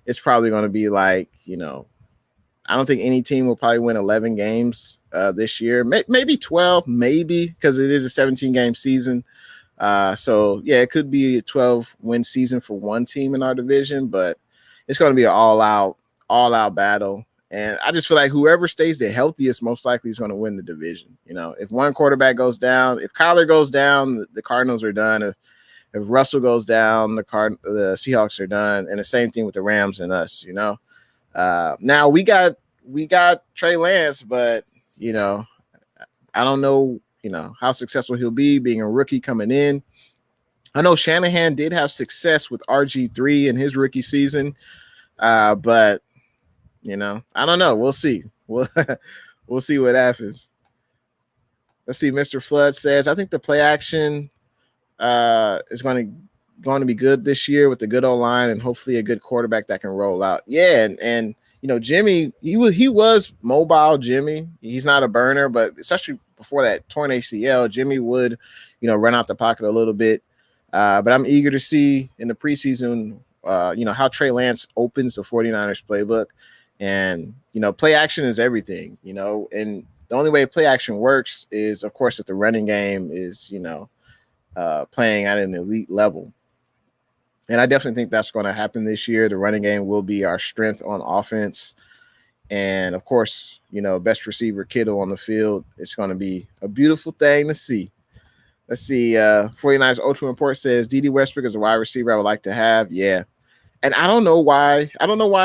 is probably going to be like, I don't think any team will probably win 11 games this year. Maybe 12, maybe, because it is a 17-game season. So yeah, it could be a 12-win season for one team in our division, but it's going to be an all-out battle. And I just feel like whoever stays the healthiest most likely is going to win the division. If one quarterback goes down, if Kyler goes down, the Cardinals are done. If Russell goes down, the Seahawks are done. And the same thing with the Rams and us. Now we got Trey Lance, but I don't know. How successful he'll be being a rookie coming in. I know Shanahan did have success with RG3 in his rookie season, but I don't know. We'll see. We'll see what happens. Let's see. Mr. Flood says, I think the play action is going to be good this year with the good O-line and hopefully a good quarterback that can roll out. Yeah, and Jimmy, he was mobile. Jimmy, he's not a burner, but especially before that torn ACL, Jimmy would, run out the pocket a little bit. But I'm eager to see in the preseason, how Trey Lance opens the 49ers playbook. And, play action is everything, and the only way play action works is, of course, if the running game is, playing at an elite level. And I definitely think that's going to happen this year. The running game will be our strength on offense. And, of course, best receiver Kittle on the field. It's going to be a beautiful thing to see. Let's see. 49ers Ultra Report says, D.D. Westbrook is a wide receiver I would like to have. Yeah. And I don't know why.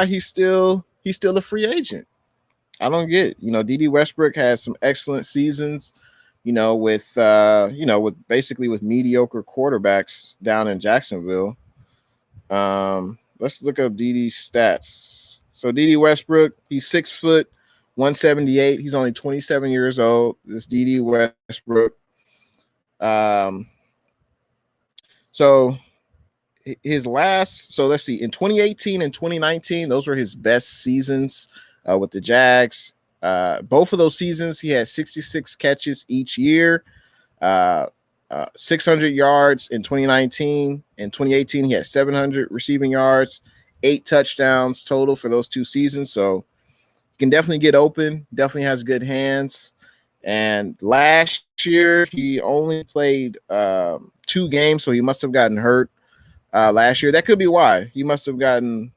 He's still a free agent. I don't get it. D.D. Westbrook has some excellent seasons, with mediocre quarterbacks down in Jacksonville. Let's look up D.D.'s stats. So D.D. Westbrook, he's 6 foot, 178. He's only 27 years old. This D.D. Westbrook. So let's see, in 2018 and 2019, those were his best seasons with the Jags. Both of those seasons, he had 66 catches each year. 600 yards in 2019. In 2018, he had 700 receiving yards, 8 touchdowns total for those 2 seasons. So he can definitely get open, definitely has good hands. And last year, he only played 2 games, so he must have gotten hurt last year. That could be why. He must have gotten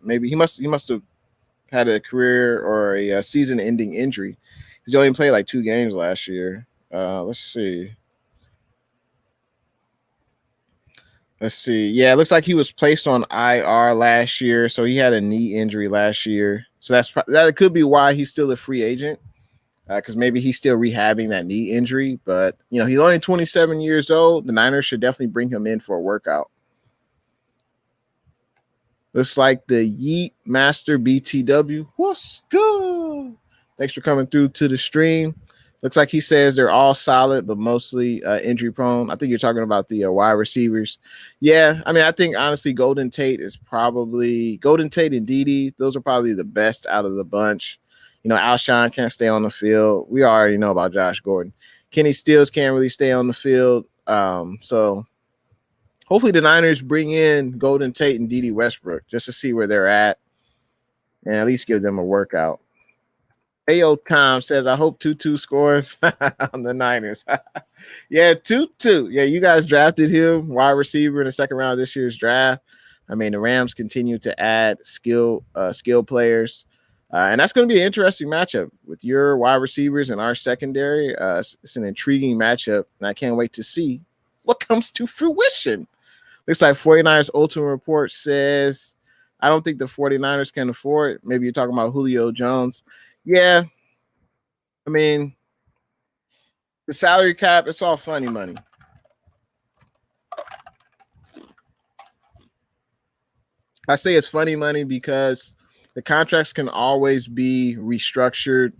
maybe he must have had a career or a season-ending injury. He only played like 2 games last year. Let's see. Yeah, it looks like he was placed on IR last year, so he had a knee injury last year. So that could be why he's still a free agent, because maybe he's still rehabbing that knee injury. But he's only 27 years old. The Niners should definitely bring him in for a workout. Looks like the Yeet Master BTW. What's good? Thanks for coming through to the stream. Looks like he says they're all solid, but mostly injury prone. I think you're talking about the wide receivers. Yeah, I mean, I think honestly, Golden Tate and Dede. Those are probably the best out of the bunch. You know, Alshon can't stay on the field. We already know about Josh Gordon. Kenny Stills can't really stay on the field. So hopefully the Niners bring in Golden Tate and Dede Westbrook just to see where they're at and at least give them a workout. Ayo Tom says, I hope Tutu scores on the Niners. Yeah, Tutu. Yeah, you guys drafted him, wide receiver in the second round of this year's draft. I mean, the Rams continue to add skill players. And that's going to be an interesting matchup with your wide receivers and our secondary. It's an intriguing matchup, and I can't wait to see what comes to fruition. Looks like 49ers Ultimate Report says, I don't think the 49ers can afford it. Maybe you're talking about Julio Jones. Yeah. I mean, the salary cap, it's all funny money. I say it's funny money because the contracts can always be restructured.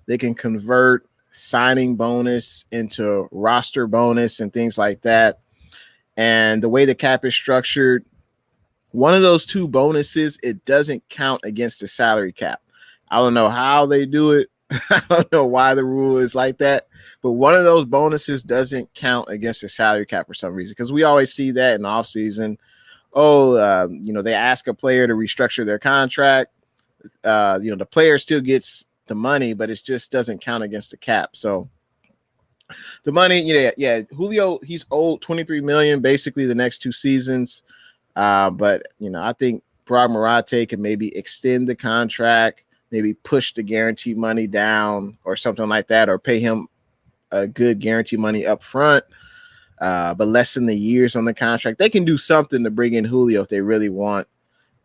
They can convert signing bonus into roster bonus and things like that. And the way the cap is structured, one of those two bonuses, it doesn't count against the salary cap. I don't know how they do it. I don't know why the rule is like that, but one of those bonuses doesn't count against the salary cap for some reason, because we always see that in the offseason. They ask a player to restructure their contract. The player still gets the money, but it just doesn't count against the cap. So the money, Julio, he's owed $23 million basically the next 2 seasons. But I think Parag Marate can maybe extend the contract, maybe push the guarantee money down or something like that, or pay him a good guarantee money up front, but lessen the years on the contract. They can do something to bring in Julio if they really want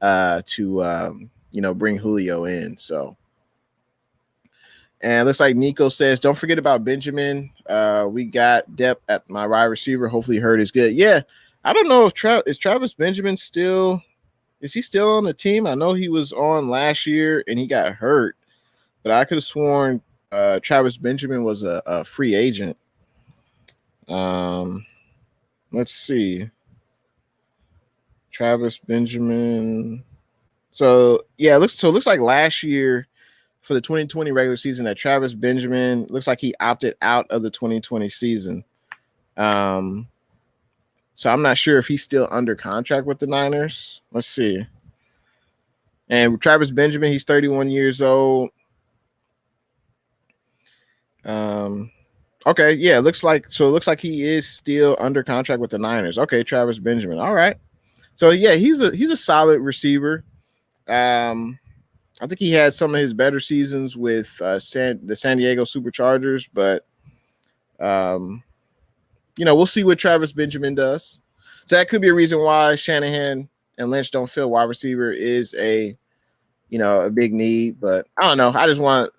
to bring Julio in. So, and it looks like Nico says, don't forget about Benjamin. We got depth at my wide receiver. Hopefully Hurt is good. Yeah. I don't know if Travis Benjamin still on the team? I know he was on last year and he got hurt, but I could have sworn Travis Benjamin was a free agent. Let's see. Travis Benjamin. So yeah, it looks like last year for the 2020 regular season that Travis Benjamin looks like he opted out of the 2020 season. So I'm not sure if he's still under contract with the Niners. Let's see. And Travis Benjamin, he's 31 years old. Okay, yeah, it looks like he is still under contract with the Niners. Okay, Travis Benjamin. All right. So yeah, he's a solid receiver. I think he had some of his better seasons with the San Diego Superchargers, but we'll see what Travis Benjamin does. So that could be a reason why Shanahan and Lynch don't feel wide receiver is a big need. But I don't know. I just want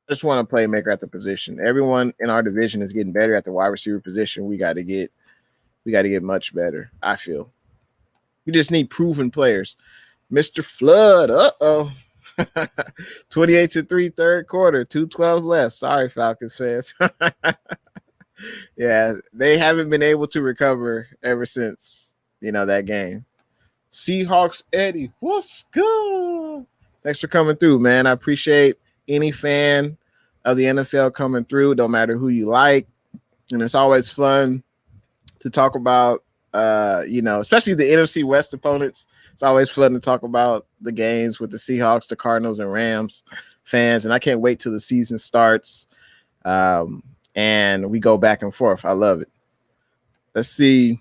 a playmaker at the position. Everyone in our division is getting better at the wide receiver position. We got to get much better, I feel. We just need proven players. Mr. Flood, 28-3 third quarter, 2:12 left. Sorry, Falcons fans. Yeah, they haven't been able to recover ever since, that game. Seahawks Eddie, what's good? Thanks for coming through, man. I appreciate any fan of the NFL coming through, no matter who you like. And it's always fun to talk about, especially the NFC West opponents. It's always fun to talk about the games with the Seahawks, the Cardinals, and Rams fans. And I can't wait till the season starts. And we go back and forth. I love it. Let's see.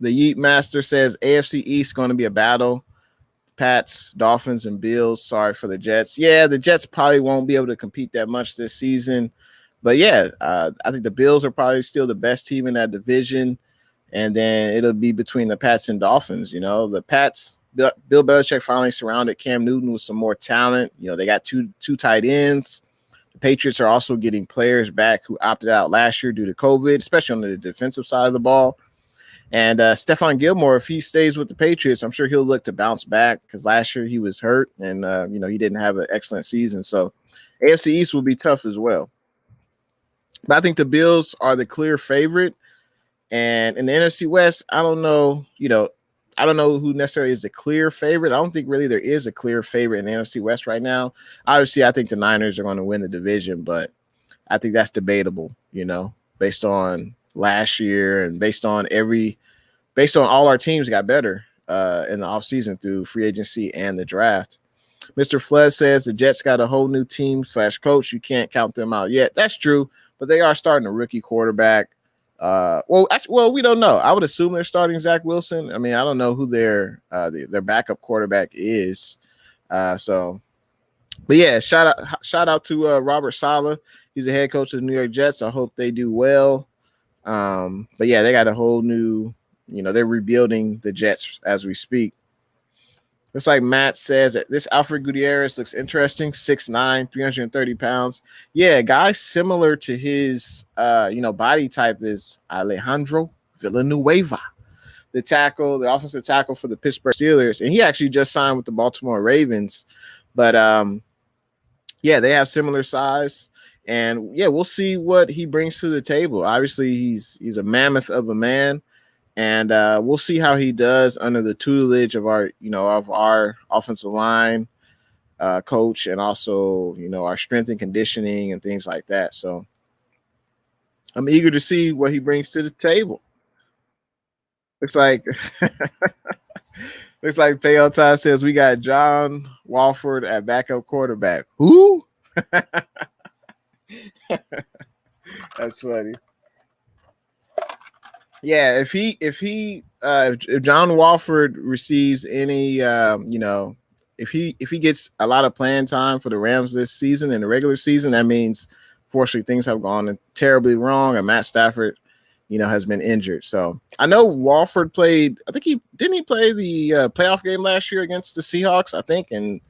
The Yeet Master says AFC East going to be a battle. Pats, Dolphins, and Bills. Sorry for the Jets. Yeah, the Jets probably won't be able to compete that much this season. But yeah, I think the Bills are probably still the best team in that division. And then it'll be between the Pats and Dolphins. The Pats, Bill Belichick finally surrounded Cam Newton with some more talent. They got two tight ends. The Patriots are also getting players back who opted out last year due to COVID, especially on the defensive side of the ball. And Stephon Gilmore, if he stays with the Patriots, I'm sure he'll look to bounce back because last year he was hurt and, he didn't have an excellent season. So AFC East will be tough as well. But I think the Bills are the clear favorite. And in the NFC West, I don't know, I don't know who necessarily is the clear favorite. I don't think really there is a clear favorite in the NFC West right now. Obviously, I think the Niners are going to win the division, but I think that's debatable, based on last year and based on all our teams got better in the offseason through free agency and the draft. Mr. Flood says the Jets got a whole new team / coach. You can't count them out yet. That's true, but they are starting a rookie quarterback. We don't know. I would assume they're starting Zach Wilson. I mean, I don't know who their backup quarterback is. But yeah, shout out to Robert Saleh. He's the head coach of the New York Jets. I hope they do well. But yeah, they got a whole new, they're rebuilding the Jets as we speak. Looks like Matt says that this Alfredo Gutierrez looks interesting. 6'9", 330 pounds. Yeah, guy similar to his, body type is Alejandro Villanueva, the offensive tackle for the Pittsburgh Steelers. And he actually just signed with the Baltimore Ravens. But, yeah, they have similar size. And, yeah, we'll see what he brings to the table. Obviously, he's a mammoth of a man. And we'll see how he does under the tutelage of our offensive line coach and also, our strength and conditioning and things like that. So I'm eager to see what he brings to the table. Looks like Payota says we got John Walford at backup quarterback. Who? That's funny. Yeah, if John Walford receives any, if he gets a lot of playing time for the Rams this season in the regular season, that means, fortunately, things have gone terribly wrong, and Matt Stafford, has been injured. So I know Walford played. I think he play the playoff game last year against the Seahawks. I think, and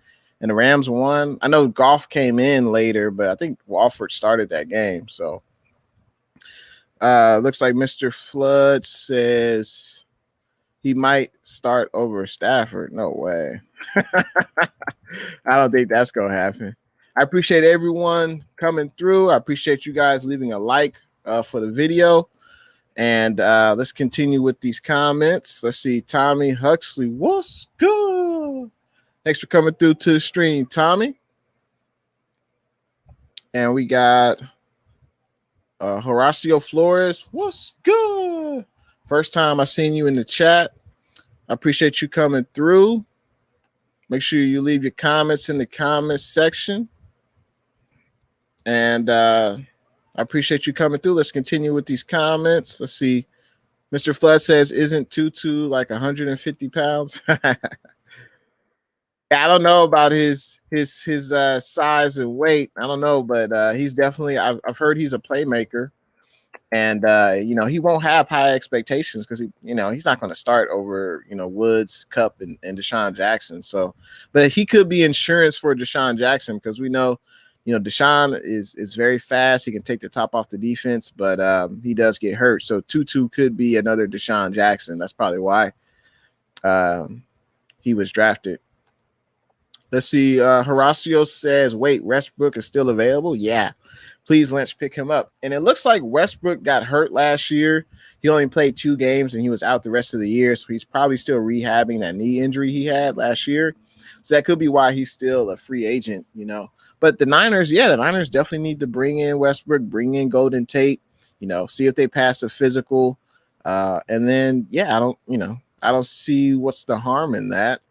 the Rams won. I know Goff came in later, but I think Walford started that game. So. Looks like Mr. Flood says he might start over Stafford. No way. I don't think that's going to happen. I appreciate everyone coming through. I appreciate you guys leaving a like for the video. And let's continue with these comments. Let's see. Tommy Huxley, what's good? Thanks for coming through to the stream, Tommy. And we got... Horacio Flores, what's good? First time I seen you in the chat. I appreciate you coming through. Make sure you leave your comments in the comments section. And I appreciate you coming through. Let's continue with these comments. Let's see. Mr. Flood says, isn't Tutu like 150 pounds? I don't know about his size and weight. I don't know, but he's definitely. I've heard he's a playmaker, and he won't have high expectations because he's not going to start over Woods, Kupp, and Deshaun Jackson. So, but he could be insurance for Deshaun Jackson because we know, Deshaun is very fast. He can take the top off the defense, but he does get hurt. So Tutu could be another Deshaun Jackson. That's probably why he was drafted. Let's see. Horacio says, wait, Westbrook is still available? Yeah. Please, Lynch, pick him up. And it looks like Westbrook got hurt last year. He only played 2 games, and he was out the rest of the year. So he's probably still rehabbing that knee injury he had last year. So that could be why he's still a free agent, But the Niners definitely need to bring in Westbrook, bring in Golden Tate, see if they pass a physical. And then, I don't see what's the harm in that.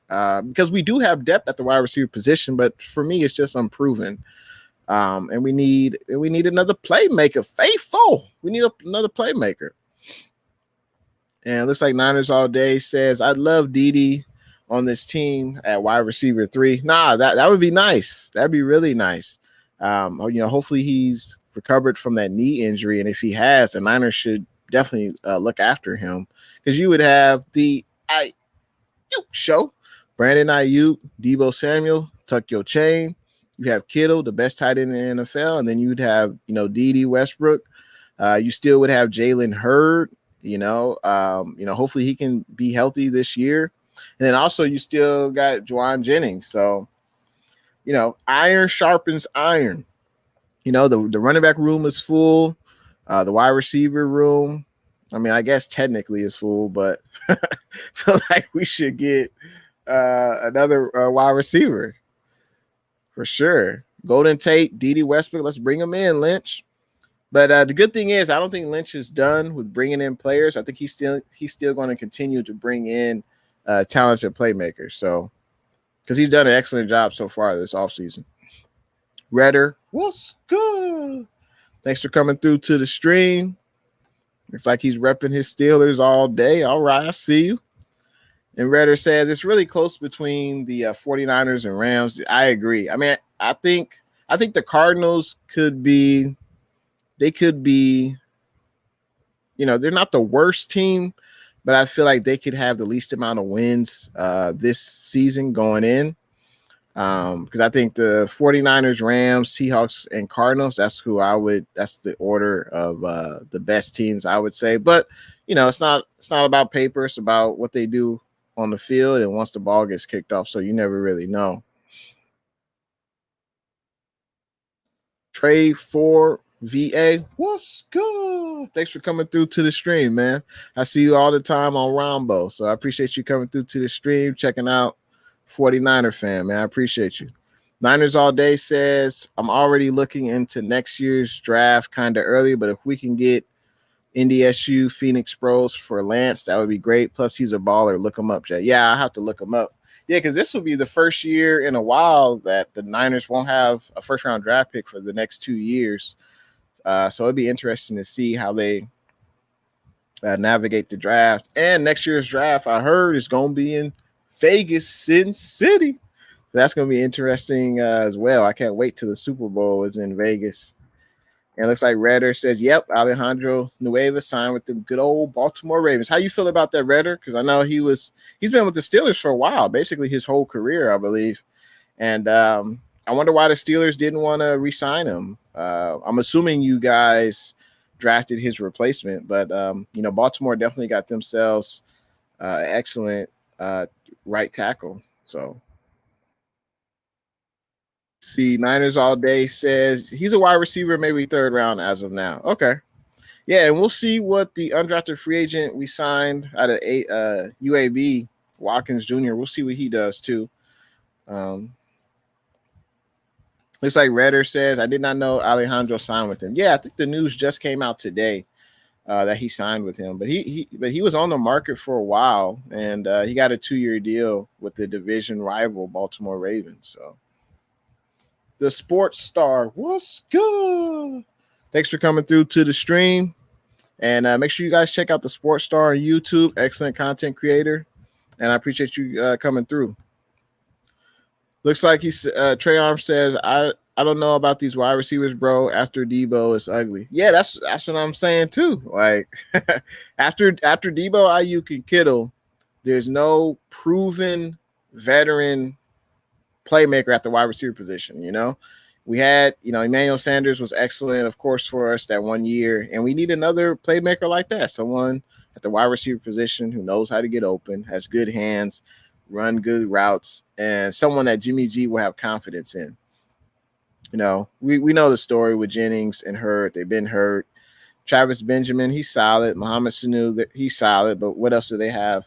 Because we do have depth at the wide receiver position, but for me, it's just unproven. And we need another playmaker. Faithful. We need another playmaker. And it looks like Niners All Day says, I'd love Dede on this team at wide receiver 3. Nah, that would be nice. That'd be really nice. Hopefully he's recovered from that knee injury. And if he has, the Niners should definitely look after him because you would have the Ayuk show. Brandon Ayuk, Deebo Samuel, tuck your chain. You have Kittle, the best tight end in the NFL, and then you'd have, Dede Westbrook. You still would have Jalen Hurd. Hopefully he can be healthy this year. And then also you still got Juwan Jennings. So, iron sharpens iron. The running back room is full. The wide receiver room, I mean, I guess technically is full, but I feel like we should get another wide receiver for sure. Golden Tate, D.D. Westbrook, let's bring him in, Lynch. But the good thing is, I don't think Lynch is done with bringing in players. I think he's still going to continue to bring in talented playmakers. So, because he's done an excellent job so far this offseason. Redder, what's good? Thanks for coming through to the stream. Looks like he's repping his Steelers all day. All right, I see you. And Redder says it's really close between the 49ers and Rams. I agree. I mean, I think the Cardinals could be, they're not the worst team, but I feel like they could have the least amount of wins this season going in. Because I think the 49ers, Rams, Seahawks, and Cardinals, that's the order of the best teams, I would say. But, it's not about paper. It's about what they do on the field and once the ball gets kicked off. So you never really know. Trey for VA, what's good? Thanks for coming through to the stream, man. I see you all the time on Rambo. So I appreciate you coming through to the stream, checking out 49er fan, man. I appreciate you. Niners All Day says, I'm already looking into next year's draft kind of early, but if we can get NDSU Phoenix Pros for Lance, that would be great. Plus, he's a baller. Look him up, Jay. Yeah, I have to look him up. Yeah, because this will be the first year in a while that the Niners won't have a first-round draft pick for the next 2 years. So it'd be interesting to see how they navigate the draft. And next year's draft, I heard, is going to be in Vegas, Sin City. So that's going to be interesting as well. I can't wait till the Super Bowl is in Vegas. And it looks like Redder says, yep, Alejandro Nueva signed with the good old Baltimore Ravens. How you feel about that, Redder? Because I know he's been with the Steelers for a while, basically his whole career, I believe. And I wonder why the Steelers didn't want to re-sign him. I'm assuming you guys drafted his replacement, but Baltimore definitely got themselves excellent right tackle. So see, Niners All Day says he's a wide receiver, maybe third round as of now. Okay. Yeah, and we'll see what the undrafted free agent we signed out of UAB, Watkins Jr., we'll see what he does too. Looks like Redder says, I did not know Alejandro signed with him. Yeah, I think the news just came out today that he signed with him. But he was on the market for a while, and he got a 2-year deal with the division rival Baltimore Ravens. So the Sports Star, what's good? Thanks for coming through to the stream. And make sure you guys check out the Sports Star on YouTube. Excellent content creator. And I appreciate you coming through. Looks like Trey Arms says, I don't know about these wide receivers, bro. After Debo, it's ugly. Yeah, that's what I'm saying too. Like after Debo, Ayuk, and Kittle, there's no proven veteran playmaker at the wide receiver position. We had, Emmanuel Sanders was excellent, of course, for us that 1 year, and we need another playmaker like that. Someone at the wide receiver position who knows how to get open, has good hands, run good routes, and someone that Jimmy G will have confidence in. We know the story with Jennings and Hurt. They've been hurt. Travis Benjamin, he's solid. Mohamed Sanu, he's solid. But what else do they have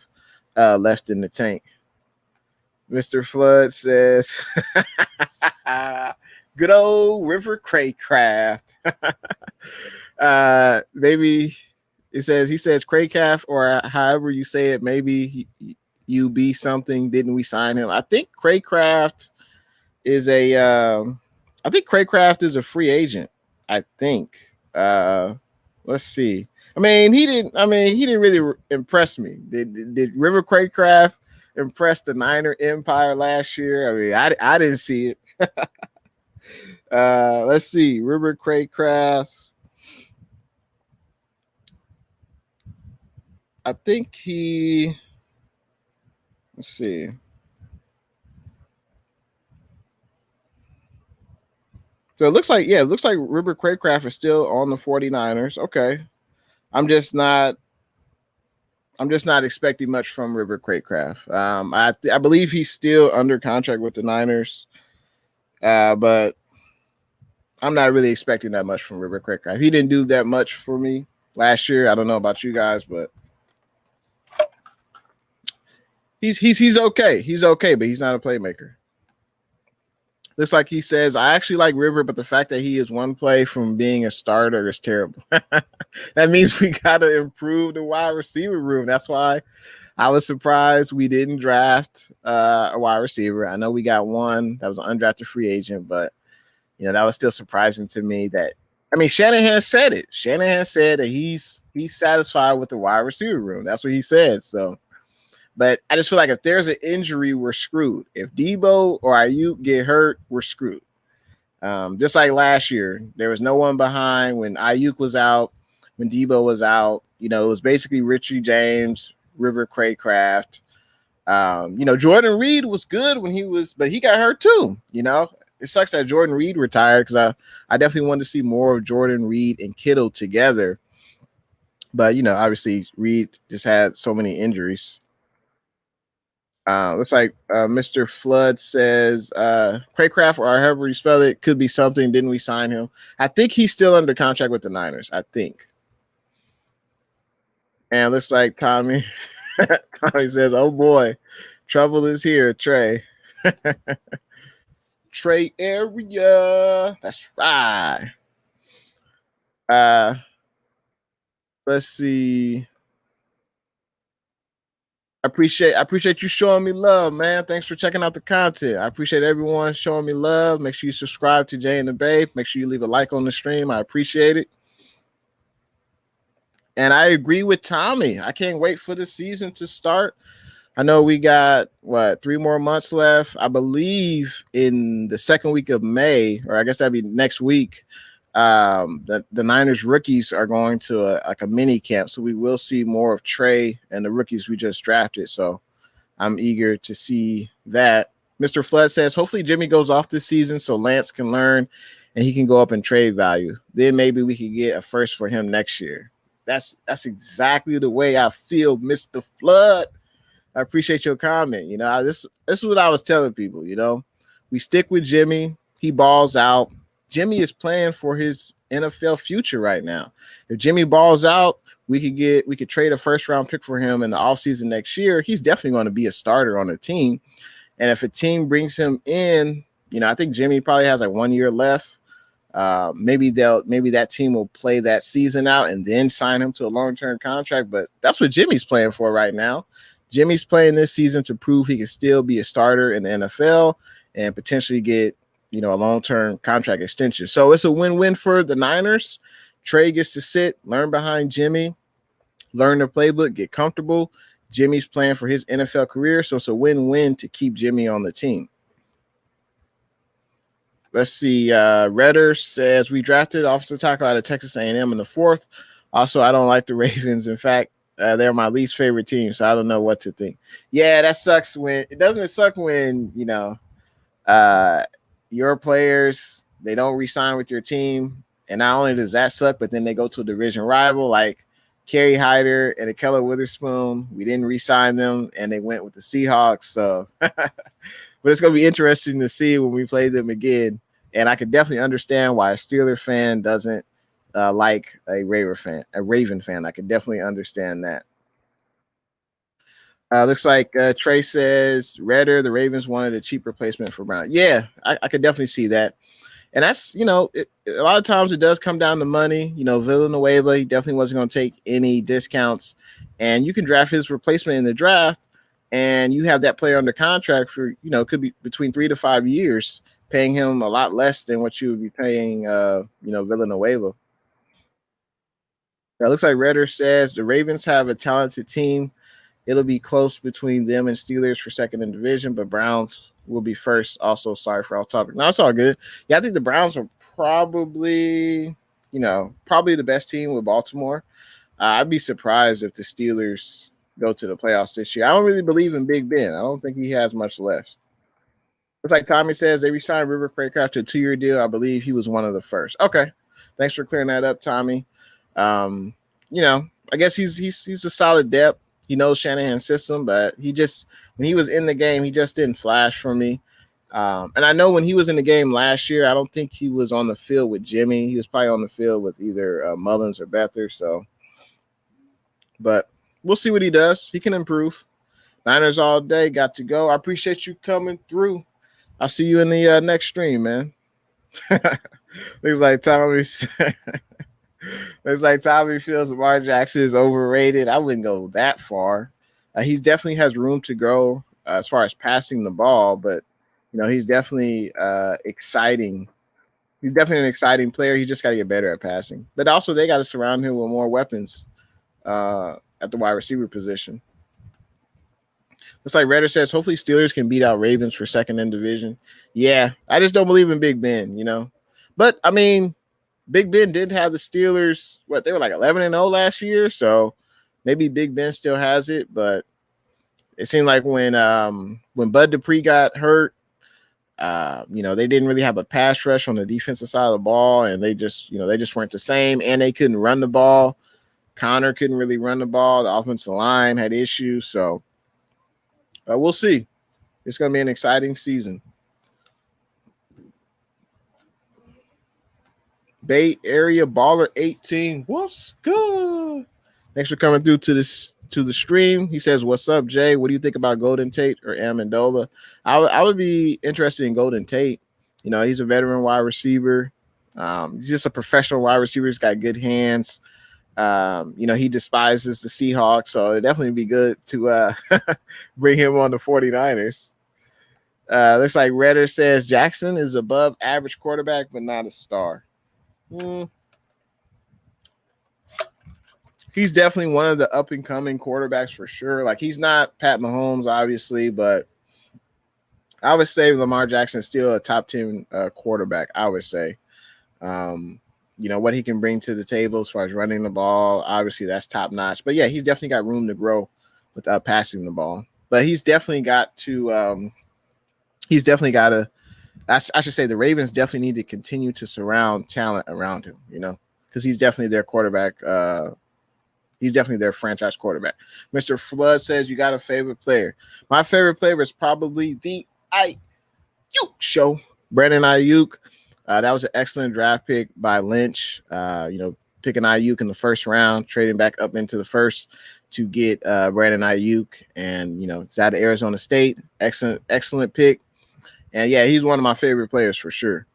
left in the tank? Mr. Flood says, good old River Craycraft. Maybe he says Craycraft, or however you say it, maybe you be something. Didn't we sign him? I think Craycraft is a free agent. I think. Let's see. I mean, he didn't really impress me. Did River Craycraft impress the Niner Empire last year? I mean, I didn't see it. Let's see. River Craycraft. I think let's see. So it looks like River Craycraft is still on the 49ers. Okay. I'm just not I'm just not expecting much from River Craycraft. I believe he's still under contract with the Niners, but I'm not really expecting that much from River Craycraft. He didn't do that much for me last year. I don't know about you guys, but he's okay. He's okay, but he's not a playmaker. Looks like he says, I actually like River, but the fact that he is one play from being a starter is terrible. That means we got to improve the wide receiver room. That's why I was surprised we didn't draft a wide receiver. I know we got one that was an undrafted free agent, but that was still surprising to me. Shanahan said it. Shanahan said that he's satisfied with the wide receiver room. That's what he said. So, but I just feel like if there's an injury, we're screwed. If Debo or Ayuk get hurt, we're screwed. Just like last year, there was no one behind when Ayuk was out, when Debo was out. It was basically Richie James, River Craycraft. Jordan Reed was good but he got hurt too. It sucks that Jordan Reed retired because I definitely wanted to see more of Jordan Reed and Kittle together. But, obviously Reed just had so many injuries. Looks like Mr. Flood says Craycraft, or however you spell it, could be something. Didn't we sign him? I think he's still under contract with the Niners. I think. And looks like Tommy says, oh boy, trouble is here, Trey. Trey area. That's right. Let's see. I appreciate you showing me love, man. Thanks for checking out the content. I appreciate everyone showing me love. Make sure you subscribe to Jay and the Babe. Make sure you leave a like on the stream. I appreciate it. And I agree with Tommy. I can't wait for the season to start. I know we got 3 more months left. I believe in the second week of May, or I guess that'd be next week. The Niners rookies are going to a mini camp, so we will see more of Trey and the rookies we just drafted. So I'm eager to see that. Mr. Flood says, hopefully Jimmy goes off this season so Lance can learn and he can go up in trade value. Then maybe we could get a first for him next year. That's exactly the way I feel, Mr. Flood. I appreciate your comment. This is what I was telling people. We stick with Jimmy. He balls out. Jimmy is playing for his NFL future right now. If Jimmy balls out, we could trade a first round pick for him in the offseason next year. He's definitely going to be a starter on a team. And if a team brings him in, I think Jimmy probably has 1 year left. Maybe that team will play that season out and then sign him to a long-term contract. But that's what Jimmy's playing for right now. Jimmy's playing this season to prove he can still be a starter in the NFL and potentially get, a long-term contract extension. So it's a win-win for the Niners. Trey gets to sit, learn behind Jimmy, learn the playbook, get comfortable. Jimmy's playing for his NFL career. So it's a win-win to keep Jimmy on the team. Let's see. Redder says, we drafted offensive tackle out of Texas A&M in the 4th. Also, I don't like the Ravens. In fact, they're my least favorite team, so I don't know what to think. Yeah, that sucks it suck when, your players, they don't re-sign with your team. And not only does that suck, but then they go to a division rival like Kerry Hyder and Akella Witherspoon. We didn't re-sign them, and they went with the Seahawks. So, but it's going to be interesting to see when we play them again. And I could definitely understand why a Steeler fan doesn't like a Raven fan. I could definitely understand that. Looks like Trey says, Redder, the Ravens wanted a cheap replacement for Brown. Yeah, I could definitely see that. And that's, a lot of times it does come down to money. Villanueva, he definitely wasn't going to take any discounts. And you can draft his replacement in the draft, and you have that player under contract for, could be between 3 to 5 years, paying him a lot less than what you would be paying, Villanueva. It looks like Redder says the Ravens have a talented team. It'll be close between them and Steelers for second in division, but Browns will be first. Also, sorry for off topic. No, it's all good. Yeah, I think the Browns are probably the best team with Baltimore. I'd be surprised if the Steelers go to the playoffs this year. I don't really believe in Big Ben. I don't think he has much left. Looks like Tommy says they re-signed River Craycraft to a 2-year deal. I believe he was one of the first. Okay. Thanks for clearing that up, Tommy. I guess he's a solid depth. He knows Shanahan's system, but when he was in the game, he just didn't flash for me. And I know when he was in the game last year, I don't think he was on the field with Jimmy. He was probably on the field with either Mullins or Bether. So, but we'll see what he does. He can improve. Niners all day. Got to go. I appreciate you coming through. I'll see you in the next stream, man. Looks like Tommy. Looks like Tommy feels Lamar Jackson is overrated. I wouldn't go that far. He definitely has room to grow as far as passing the ball, but he's definitely exciting. He's definitely an exciting player. He just got to get better at passing. But also, they got to surround him with more weapons at the wide receiver position. Looks like Redder says, hopefully Steelers can beat out Ravens for second in division. Yeah, I just don't believe in Big Ben, But, I mean, Big Ben did have the Steelers, they were like 11-0 last year, so maybe Big Ben still has it, but it seemed like when Bud Dupree got hurt, they didn't really have a pass rush on the defensive side of the ball, and they just weren't the same, and they couldn't run the ball. Connor couldn't really run the ball. The offensive line had issues, so we'll see. It's going to be an exciting season. Bay Area Baller 18. What's good? Thanks for coming through to the stream. He says, "What's up, Jay? What do you think about Golden Tate or Amendola?" I would be interested in Golden Tate. He's a veteran wide receiver. He's just a professional wide receiver. He's got good hands. He despises the Seahawks, so it'd definitely be good to bring him on the 49ers. Looks like Redder says Jackson is above average quarterback, but not a star. He's definitely one of the up and coming quarterbacks for sure. Like, he's not Pat Mahomes, obviously, but I would say Lamar Jackson is still a top 10 quarterback. I would say, what he can bring to the table as far as running the ball, obviously that's top notch. But yeah, he's definitely got room to grow with passing the ball. But he's definitely got to. I should say the Ravens definitely need to continue to surround talent around him, because he's definitely their quarterback. He's definitely their franchise quarterback. Mr. Flood says, you got a favorite player. My favorite player is probably the Ayuk show. Brandon Ayuk. That was an excellent draft pick by Lynch. Picking Ayuk in the first round, trading back up into the first to get Brandon Ayuk. And, he's out of Arizona State. Excellent pick. And yeah, he's one of my favorite players for sure.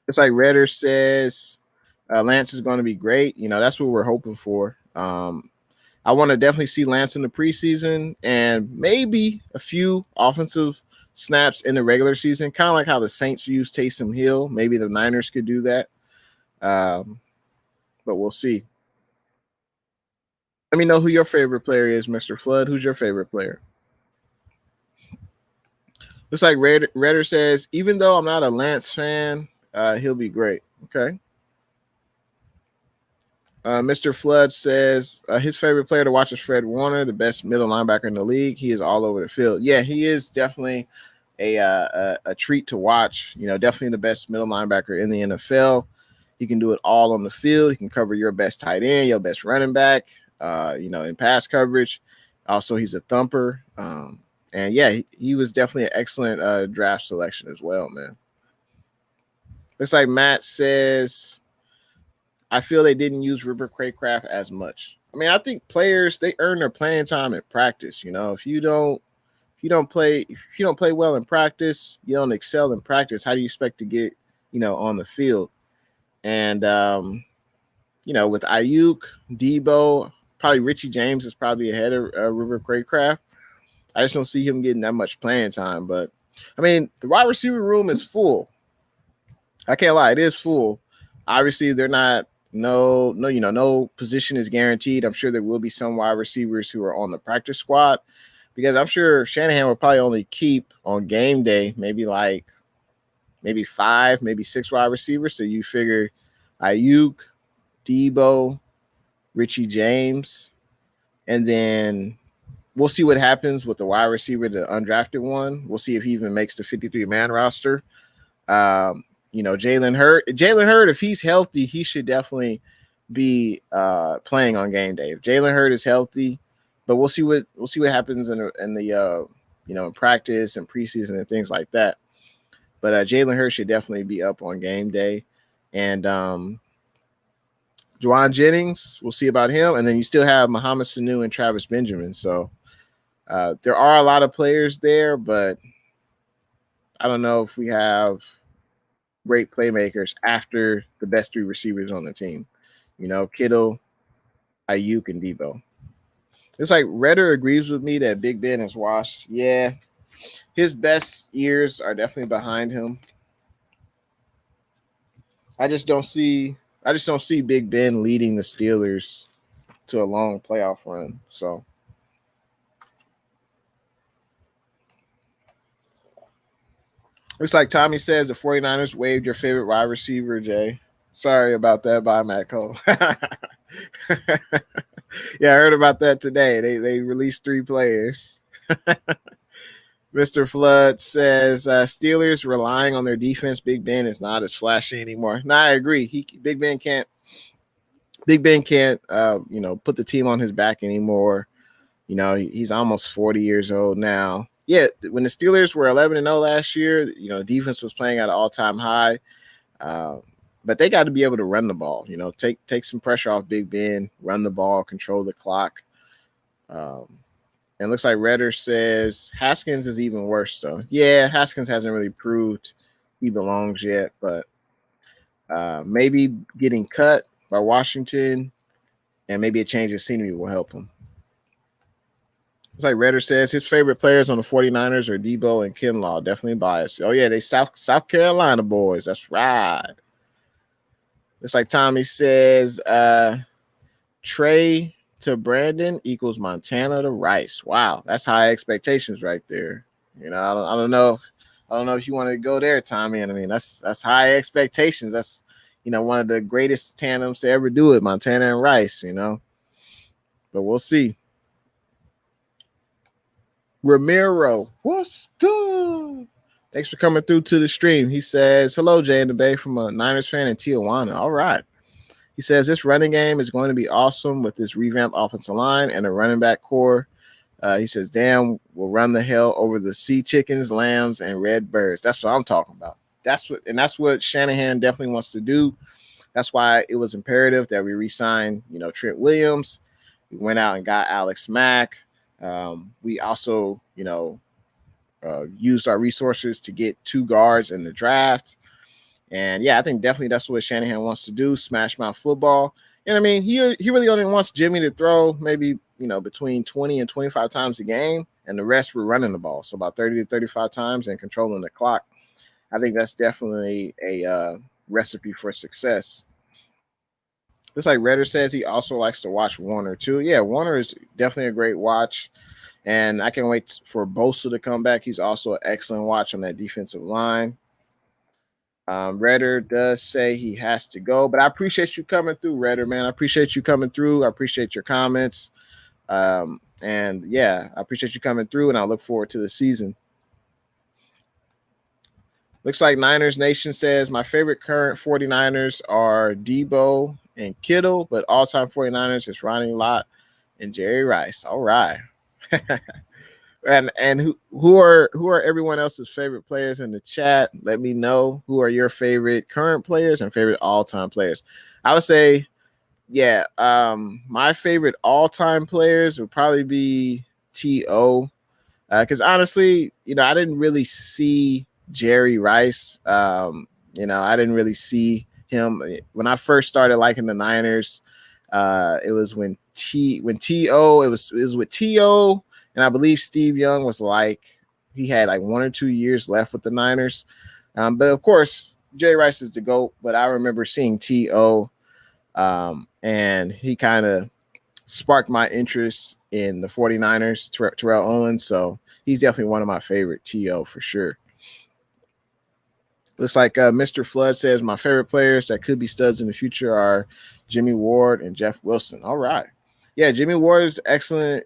It's like Redder says, Lance is going to be great. That's what we're hoping for. I want to definitely see Lance in the preseason and maybe a few offensive snaps in the regular season, kind of like how the Saints used Taysom Hill. Maybe the Niners could do that. But we'll see. Let me know who your favorite player is, Mr. Flood. Who's your favorite player? Looks like Redder says, even though I'm not a Lance fan, he'll be great. Okay. Mr. Flood says his favorite player to watch is Fred Warner, the best middle linebacker in the league. He is all over the field. Yeah, he is definitely a treat to watch. Definitely the best middle linebacker in the NFL. He can do it all on the field. He can cover your best tight end, your best running back, in pass coverage. Also, he's a thumper. And yeah, he was definitely an excellent draft selection as well, man. Looks like Matt says, I feel they didn't use River Craycraft as much. I mean, I think players, they earn their playing time in practice. If you don't play well in practice, you don't excel in practice, how do you expect to get, on the field? And with Ayuk, Debo, probably Richie James is probably ahead of River Craycraft. I just don't see him getting that much playing time. But I mean, the wide receiver room is full. I can't lie, it is full. Obviously, they're not. No position is guaranteed. I'm sure there will be some wide receivers who are on the practice squad, because I'm sure Shanahan will probably only keep on game day maybe 5, maybe 6 wide receivers. So you figure Ayuk, Debo, Richie James, and then we'll see what happens with the wide receiver, the undrafted one. We'll see if he even makes the 53-man roster. Jalen Hurd, if he's healthy, he should definitely be playing on game day. If Jalen Hurd is healthy, but we'll see what happens in the in practice and preseason and things like that. But Jalen Hurts should definitely be up on game day, and Juwan Jennings, we'll see about him, and then you still have Muhammad Sanu and Travis Benjamin. So there are a lot of players there, but I don't know if we have great playmakers after the best 3 receivers on the team. Kittle, Ayuk, and Debo. It's like Redder agrees with me that Big Ben is washed. Yeah, his best years are definitely behind him. I just don't see Big Ben leading the Steelers to a long playoff run. So looks like Tommy says the 49ers waived your favorite wide receiver, Jay. Sorry about that. Bye, Matt Cole. Yeah, I heard about that today. They released 3 players. Mr. Flood says Steelers relying on their defense. Big Ben is not as flashy anymore. No, I agree. Big Ben can't put the team on his back anymore. He's almost 40 years old now. Yeah, when the Steelers were 11-0 last year, defense was playing at an all-time high. But they got to be able to run the ball, take some pressure off Big Ben, run the ball, control the clock. And looks like Redder says Haskins is even worse, though. Yeah, Haskins hasn't really proved he belongs yet, but maybe getting cut by Washington and maybe a change of scenery will help him. It's like Redder says his favorite players on the 49ers are Debo and Kinlaw. Definitely biased. Oh, yeah, they South Carolina boys. That's right. It's like Tommy says Trey to Brandon equals Montana to Rice. Wow, that's high expectations right there. I don't know if you want to go there, Tommy. And I mean, that's high expectations. That's one of the greatest tandems to ever do it, Montana and Rice. But we'll see. Ramiro, what's good? Thanks for coming through to the stream. He says, hello, Jay and the Bay from a Niners fan in Tijuana. All right. He says this running game is going to be awesome with this revamped offensive line and a running back core. He says, damn, we'll run the hell over the sea chickens, lambs, and red birds. That's what I'm talking about. That's what Shanahan definitely wants to do. That's why it was imperative that we re-sign, Trent Williams. We went out and got Alex Mack. We also, used our resources to get 2 guards in the draft. And yeah, I think definitely that's what Shanahan wants to do, smash mouth football. And I mean, he really only wants Jimmy to throw maybe, between 20 and 25 times a game, and the rest we're running the ball. So about 30 to 35 times and controlling the clock. I think that's definitely a recipe for success. Just like Redder says, he also likes to watch Warner too. Yeah, Warner is definitely a great watch. And I can't wait for Bosa to come back. He's also an excellent watch on that defensive line. Redder does say he has to go, but I appreciate you coming through, Redder, man. I appreciate you coming through. I appreciate your comments. And yeah, I appreciate you coming through, and I look forward to the season. Looks like Niners Nation says my favorite current 49ers are Debo and Kittle, but all-time 49ers is Ronnie Lott and Jerry Rice. All right. And who are everyone else's favorite players in the chat? Let me know who are your favorite current players and favorite all-time players. I would say, yeah, my favorite all-time players would probably be T.O. Because honestly, I didn't really see Jerry Rice. I didn't really see him when I first started liking the Niners. It was when T.O. It was with T.O. And I believe Steve Young was he had 1 or 2 years left with the Niners. But of course, Jerry Rice is the GOAT. But I remember seeing T.O. And he kind of sparked my interest in the 49ers, Terrell Owens. So he's definitely one of my favorite, T.O. for sure. Looks like Mr. Flood says my favorite players that could be studs in the future are Jimmy Ward and Jeff Wilson. All right. Yeah, Jimmy Ward is excellent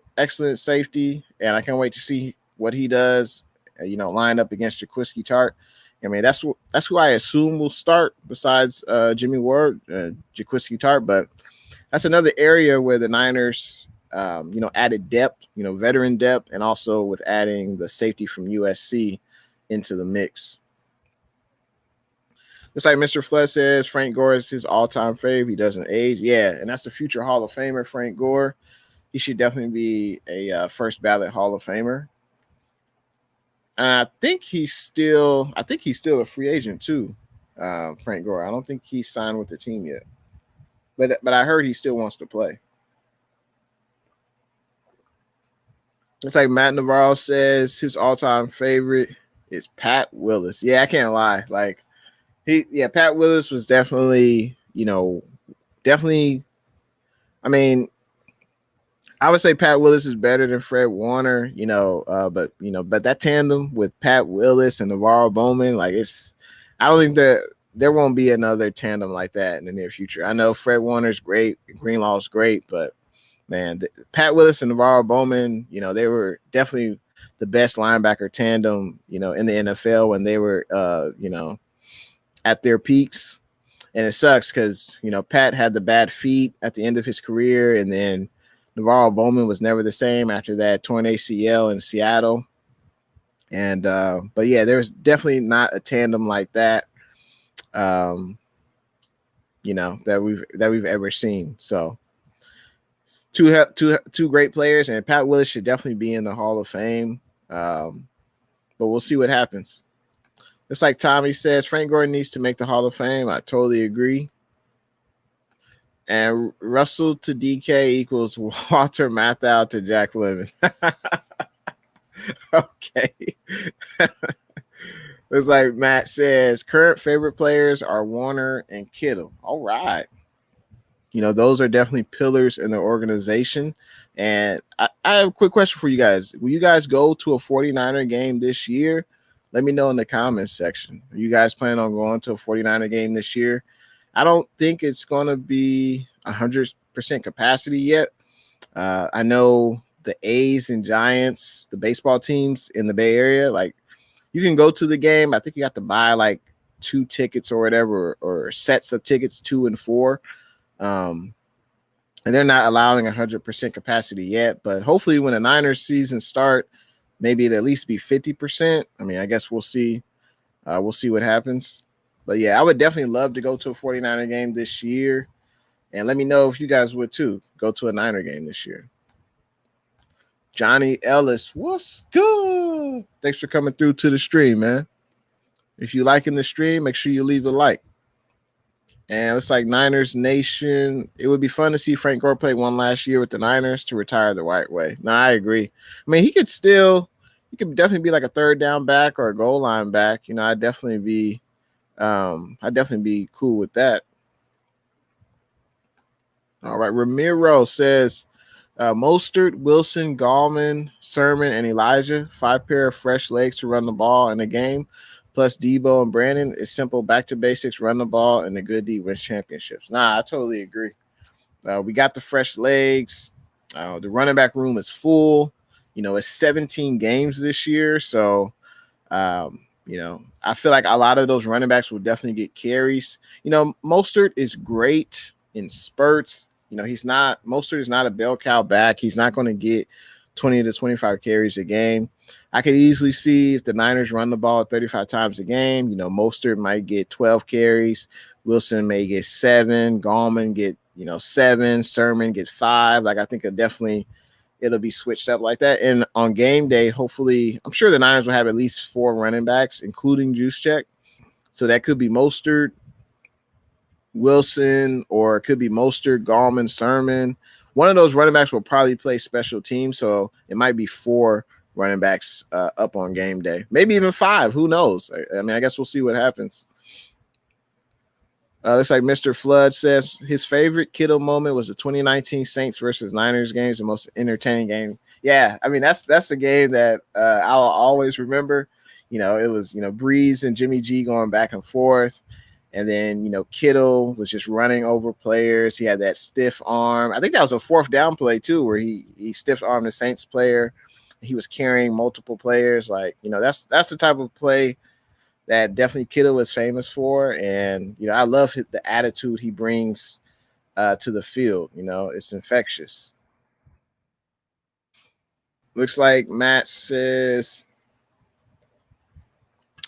safety, and I can't wait to see what he does, lined up against Jaquiski Tartt. I mean, that's who I assume will start besides Jimmy Ward, Jaquiski Tartt, but that's another area where the Niners added depth, veteran depth, and also with adding the safety from USC into the mix. It's like Mr. Flood says, Frank Gore is his all-time fave. He doesn't age. Yeah, and that's the future Hall of Famer, Frank Gore. He should definitely be a first ballot Hall of Famer. And I think he's still a free agent too, Frank Gore. I don't think he's signed with the team yet, but I heard he still wants to play. It's like Matt Navarro says his all-time favorite is Pat Willis. Yeah, I can't lie. Like Pat Willis was definitely. I mean, I would say Pat Willis is better than Fred Warner, but that tandem with Pat Willis and Navarro Bowman, I don't think there won't be another tandem like that in the near future. I know Fred Warner's great, Greenlaw's great, but man, Pat Willis and Navarro Bowman, they were definitely the best linebacker tandem, in the NFL when they were, at their peaks. And it sucks because, Pat had the bad feet at the end of his career, and then Navarro Bowman was never the same after that torn ACL in Seattle. And but yeah, there's definitely not a tandem like that, that we've ever seen. So two great players, and Pat Willis should definitely be in the Hall of Fame. But we'll see what happens. It's like Tommy says, Frank Gore needs to make the Hall of Fame. I totally agree. And Russell to DK equals Walter Matthau to Jack Lemmon. Okay. It's like Matt says, current favorite players are Warner and Kittle. All right. Those are definitely pillars in the organization. And I have a quick question for you guys. Will you guys go to a 49er game this year? Let me know in the comments section. Are you guys planning on going to a 49er game this year? I don't think it's going to be 100% capacity yet. I know the A's and Giants, the baseball teams in the Bay Area, you can go to the game. I think you have to buy 2 tickets or whatever, or sets of tickets, 2 and 4. And they're not allowing 100% capacity yet. But hopefully when the Niners season start, maybe it'll at least be 50%. I mean, I guess we'll see. We'll see what happens. But yeah, I would definitely love to go to a 49er game this year. And let me know if you guys would too. Go to a Niner game this year. Johnny Ellis, what's good? Thanks for coming through to the stream, man. If you're liking the stream, make sure you leave a like. And it's like Niners Nation. It would be fun to see Frank Gore play one last year with the Niners to retire the right way. No, I agree. I mean, he could definitely be like a third down back or a goal line back. I'd definitely be cool with that. All right. Ramiro says Mostert, Wilson, Gallman, Sermon, and Elijah, 5 pair of fresh legs to run the ball in a game, plus Debo and Brandon. It's simple, back to basics, run the ball, and the good D wins championships. Nah, I totally agree. We got the fresh legs. The running back room is full. It's 17 games this year. So, I feel like a lot of those running backs will definitely get carries. Mostert is great in spurts. Mostert is not a bell cow back. He's not going to get 20 to 25 carries a game. I could easily see if the Niners run the ball 35 times a game, Mostert might get 12 carries. Wilson may get 7. Gallman get, 7. Sermon get 5. I think it'll be switched up like that. And on game day, hopefully, I'm sure the Niners will have at least 4 running backs, including Juszczyk. So that could be Mostert, Wilson, or it could be Mostert, Gallman, Sermon. One of those running backs will probably play special teams, so it might be 4 running backs up on game day. Maybe even 5. Who knows? I guess we'll see what happens. Looks like Mr. Flood says his favorite Kittle moment was the 2019 Saints versus Niners games, the most entertaining game. Yeah, that's a game that I'll always remember. It was, Breeze and Jimmy G going back and forth. And then, Kittle was just running over players. He had that stiff arm. I think that was a 4th down play, too, where he stiff armed the Saints player. He was carrying multiple players. That's the type of play that definitely Kittle is famous for. And, I love the attitude he brings to the field. It's infectious. Looks like Matt says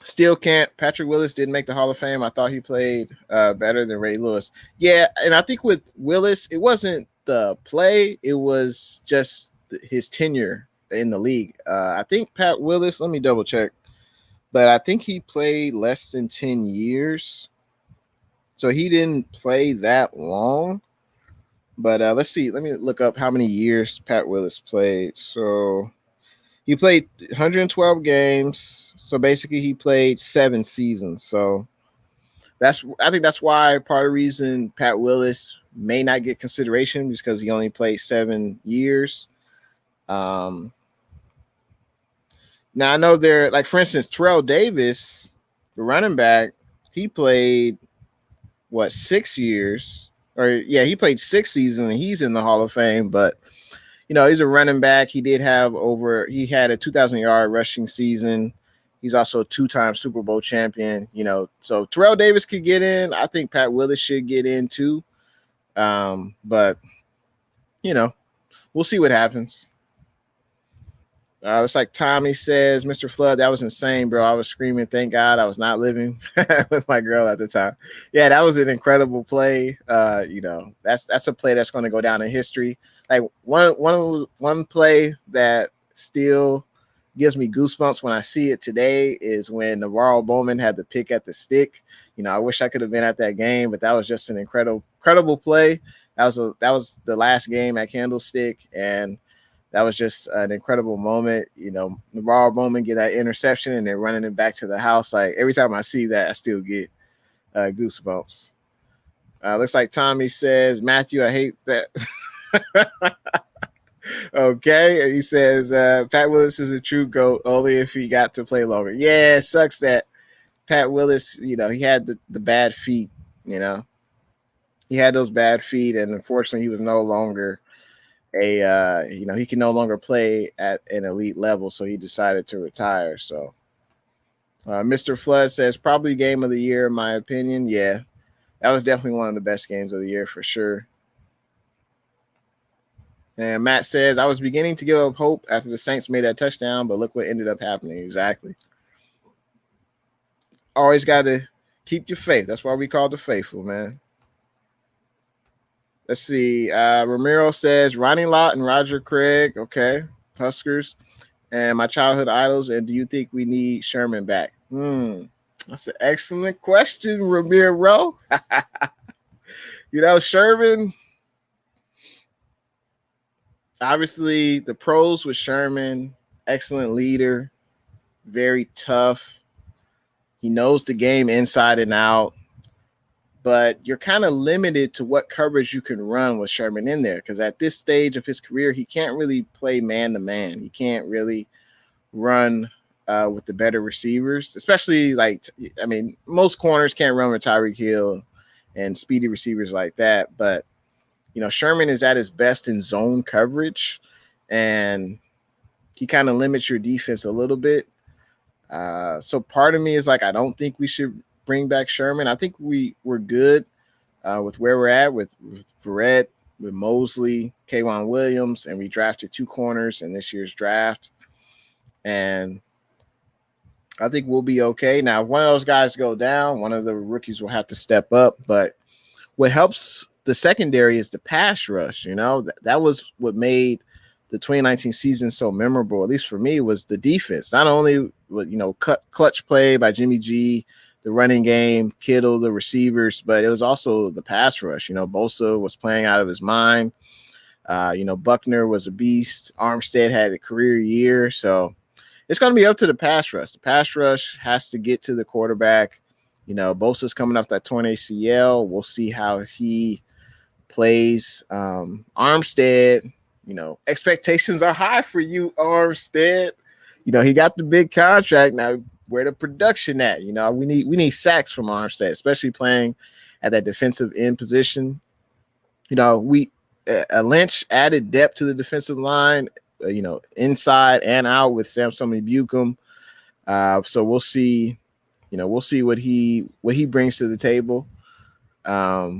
still can't. Patrick Willis didn't make the Hall of Fame. I thought he played better than Ray Lewis. Yeah, and I think with Willis, it wasn't the play; it was just his tenure in the league. I think Pat Willis. Let me double check, but I think he played less than 10 years, so he didn't play that long. But let's see. Let me look up how many years Pat Willis played. So he played 112 games. So basically, he played 7 seasons. So I think that's why part of the reason Pat Willis may not get consideration because he only played 7 years. Um, Now I know there, like for instance, Terrell Davis, the running back, he played 6 years, or yeah, he played 6 seasons, and he's in the Hall of Fame. But he's a running back. He had a 2,000-yard rushing season. He's also a 2-time Super Bowl champion. So Terrell Davis could get in. I think Pat Willis should get in too. But we'll see what happens. It's like Tommy says, Mr. Flood, that was insane, bro. I was screaming, thank God I was not living with my girl at the time. Yeah, that was an incredible play. That's a play that's going to go down in history. Like one play that still gives me goosebumps when I see it today is when Navarro Bowman had the pick at the stick. I wish I could have been at that game, but that was just an incredible play. That was the last game at Candlestick, and that was just an incredible moment. Navarro Bowman get that interception and then running it back to the house. Like every time I see that, I still get goosebumps. Looks like Tommy says, Matthew, I hate that. Okay. And he says, Pat Willis is a true GOAT only if he got to play longer. Yeah, it sucks that Pat Willis, he had the bad feet, he had those bad feet, and unfortunately he was no longer he can no longer play at an elite level, so he decided to retire. So Mr. Flood says probably game of the year in my opinion. Yeah, that was definitely one of the best games of the year for sure. And Matt says I was beginning to give up hope after the Saints made that touchdown, but look what ended up happening. Exactly. Always got to keep your faith. That's why we call the faithful, man. Let's see. Ramiro says Ronnie Lott and Roger Craig. Okay. Huskers and my childhood idols. And do you think we need Sherman back? That's an excellent question, Ramiro. Sherman. Obviously, the pros with Sherman, excellent leader, very tough. He knows the game inside and out. But you're kind of limited to what coverage you can run with Sherman in there, because at this stage of his career, he can't really play man-to-man. He can't really run with the better receivers, especially most corners can't run with Tyreek Hill and speedy receivers like that. But, Sherman is at his best in zone coverage, and he kind of limits your defense a little bit. So part of me is like, I don't think we should bring back Sherman. I think we're good with where we're at with Verrett, with Mosley, K'Wan Williams, and we drafted 2 corners in this year's draft. And I think we'll be okay. Now, if one of those guys go down, one of the rookies will have to step up. But what helps the secondary is the pass rush. That was what made the 2019 season so memorable, at least for me, was the defense. Not only clutch play by Jimmy G, the running game, Kittle, the receivers, but it was also the pass rush. Bosa was playing out of his mind. Buckner was a beast. Armstead had a career year. So it's going to be up to the pass rush. The pass rush has to get to the quarterback. Bosa's coming off that torn ACL. We'll see how he plays. Armstead, expectations are high for you, Armstead. He got the big contract. Now, where the production at? We need sacks from Armstead, especially playing at that defensive end position. Lynch added depth to the defensive line, inside and out with Samson Bucum. So we'll see. We'll see what he brings to the table. But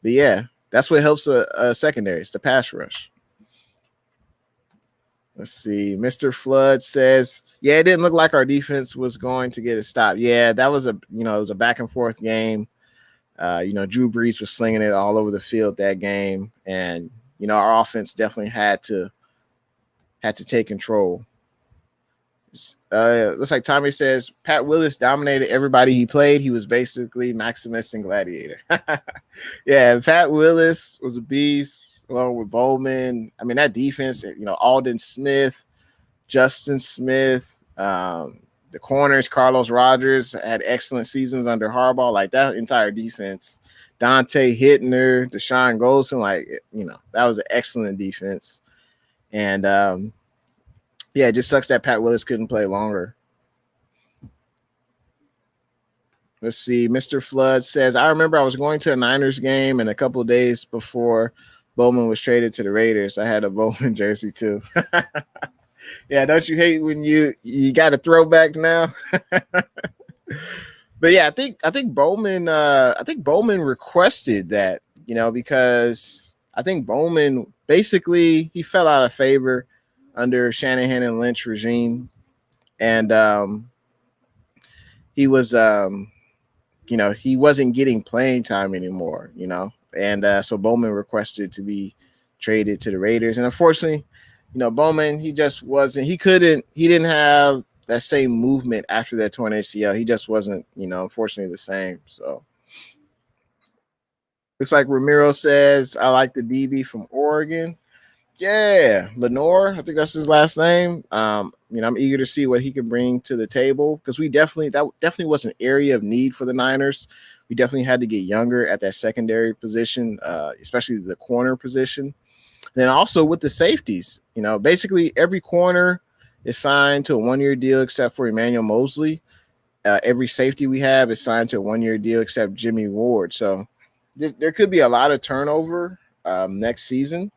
yeah, that's what helps a secondary. It's the pass rush. Let's see. Mr. Flood says, yeah, it didn't look like our defense was going to get a stop. Yeah, that was it was a back and forth game. Drew Brees was slinging it all over the field that game. And, our offense definitely had to take control. Looks like Tommy says Pat Willis dominated everybody he played. He was basically Maximus and Gladiator. Yeah, Pat Willis was a beast along with Bowman. I mean, that defense, Alden Smith, Justin Smith, the corners, Carlos Rogers had excellent seasons under Harbaugh. Like that entire defense, Dante Hittner, Deshaun Goldson, that was an excellent defense. And yeah, it just sucks that Pat Willis couldn't play longer. Let's see. Mr. Flood says, I remember I was going to a Niners game, and a couple of days before Bowman was traded to the Raiders, I had a Bowman jersey too. Yeah, don't you hate when you got a throwback now? But yeah, I think Bowman requested that, because I think Bowman basically he fell out of favor under Shanahan and Lynch regime. And he was he wasn't getting playing time anymore, and so Bowman requested to be traded to the Raiders. And unfortunately, Bowman, he didn't have that same movement after that torn ACL. He just wasn't, unfortunately the same. So looks like Ramiro says, I like the DB from Oregon. Yeah, Lenore, I think that's his last name. I'm eager to see what he can bring to the table because that definitely was an area of need for the Niners. We definitely had to get younger at that secondary position, especially the corner position. Then also with the safeties, basically every corner is signed to a 1-year deal except for Emmanuel Mosley. Every safety we have is signed to a 1-year deal except Jimmy Ward. So there could be a lot of turnover next season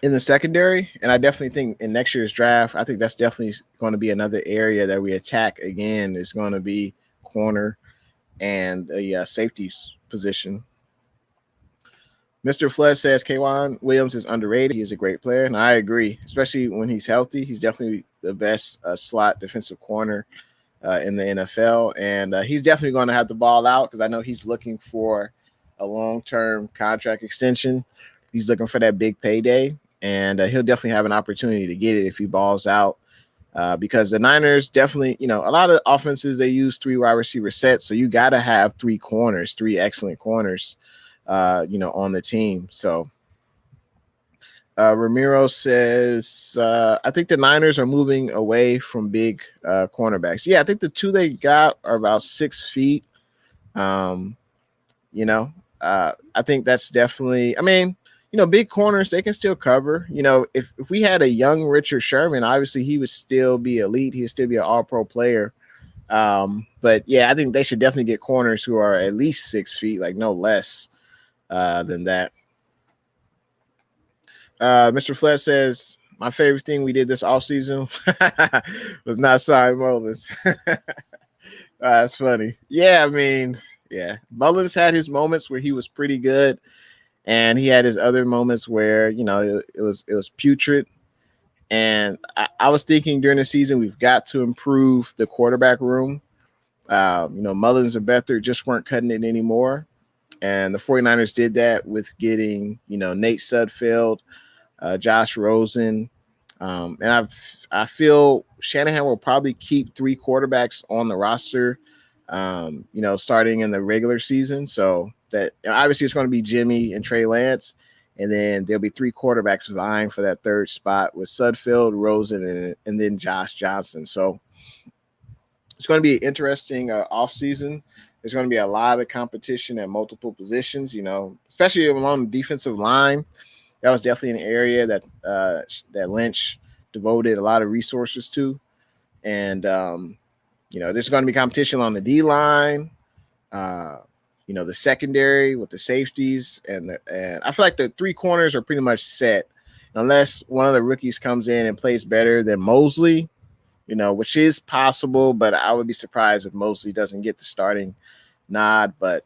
in the secondary. And I definitely think in next year's draft, I think that's definitely going to be another area that we attack again is going to be corner and the safeties position. Mr. Flood says K'Wan Williams is underrated. He is a great player, and I agree, especially when he's healthy. He's definitely the best slot defensive corner in the NFL, and he's definitely going to have to ball out because I know he's looking for a long-term contract extension. He's looking for that big payday, and he'll definitely have an opportunity to get it if he balls out because the Niners definitely, a lot of offenses, they use 3 wide receiver sets, so you got to have 3 corners, 3 excellent corners on the team. So Ramiro says, I think the Niners are moving away from big cornerbacks. Yeah, I think the 2 they got are about 6 feet. I think that's definitely, big corners, they can still cover. If we had a young Richard Sherman, obviously he would still be elite. He'd still be an all-pro player. But yeah, I think they should definitely get corners who are at least 6 feet, like no less than that. Mr. Flood says, my favorite thing we did this offseason was not sign Mullins. That's funny. Yeah, Mullins had his moments where he was pretty good, and he had his other moments where, it was putrid. And I was thinking during the season, we've got to improve the quarterback room. Mullins and Beathard just weren't cutting it anymore. And the 49ers did that with getting, Nate Sudfeld, Josh Rosen. And I feel Shanahan will probably keep 3 quarterbacks on the roster, starting in the regular season. So that obviously it's going to be Jimmy and Trey Lance. And then there'll be 3 quarterbacks vying for that 3rd spot with Sudfeld, Rosen, and then Josh Johnson. So it's going to be an interesting offseason. There's going to be a lot of competition at multiple positions, especially along the defensive line. That was definitely an area that that Lynch devoted a lot of resources to. And, there's going to be competition on the D-line, the secondary with the safeties. And I feel like the 3 corners are pretty much set unless one of the rookies comes in and plays better than Mosley, which is possible, but I would be surprised if Mosley doesn't get the starting nod. But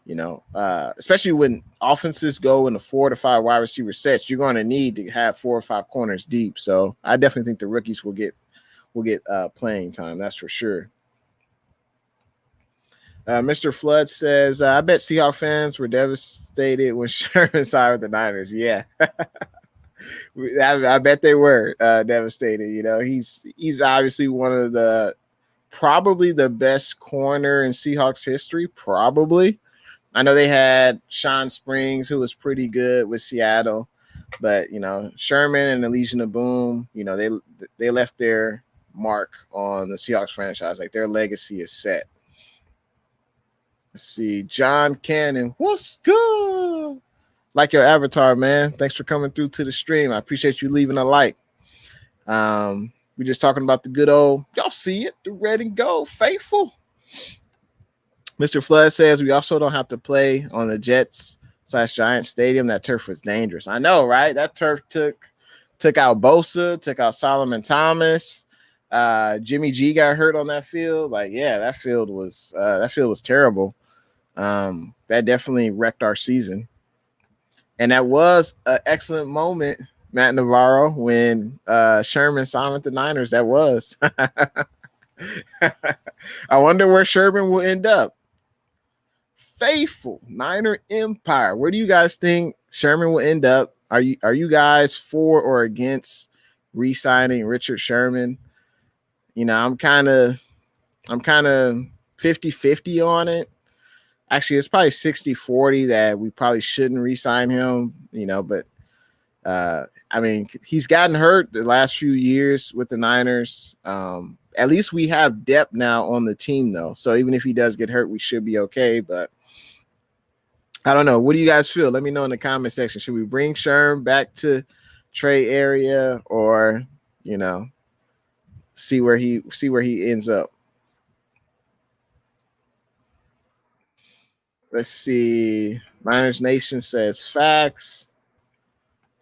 Especially when offenses go in the 4 to 5 wide receiver sets, you're going to need to have 4 or 5 corners deep. So I definitely think the rookies will get playing time. That's for sure. Mr. Flood says, I bet Seahawks fans were devastated when Sherman signed with the Niners. Yeah. I bet they were devastated. He's obviously one of probably the best corner in Seahawks history. Probably. I know they had Sean Springs, who was pretty good with Seattle, but Sherman and the Legion of Boom, they left their mark on the Seahawks franchise. Like, their legacy is set. Let's see, John Cannon, what's good? Like your avatar, man. Thanks for coming through to the stream. I appreciate you leaving a like. We're just talking about the good old, y'all see it, the red and gold, faithful. Mr. Flood says we also don't have to play on the Jets/Giants stadium. That turf was dangerous. I know, right? That turf took out Bosa, took out Solomon Thomas. Jimmy G got hurt on that field. Like, yeah, that field was terrible. That definitely wrecked our season. And that was an excellent moment, Matt Navarro, when Sherman signed with the Niners. That was. I wonder where Sherman will end up. Faithful Niner Empire. Where do you guys think Sherman will end up? Are you guys for or against re-signing Richard Sherman? I'm kind of 50-50 on it. Actually, it's probably 60-40 that we probably shouldn't re-sign him, but I mean, he's gotten hurt the last few years with the Niners. At least we have depth now on the team, though. So even if he does get hurt, we should be okay. But I don't know. What do you guys feel? Let me know in the comment section. Should we bring Sherm back to Trey area, or see where he ends up? Let's see. Niners Nation says facts.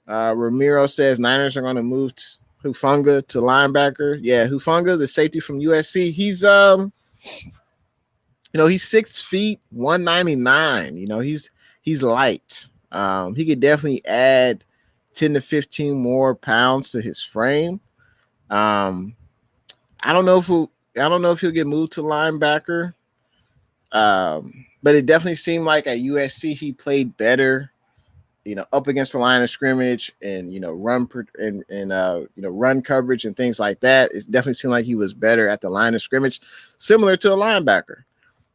Ramiro says Niners are going to move Hufanga to linebacker. Yeah, Hufanga, the safety from USC. He's he's 6 feet, 199. He's light. He could definitely add 10 to 15 more pounds to his frame. I don't know if he'll get moved to linebacker. But it definitely seemed like at USC he played better, up against the line of scrimmage and run run coverage and things like that. It definitely seemed like he was better at the line of scrimmage, similar to a linebacker.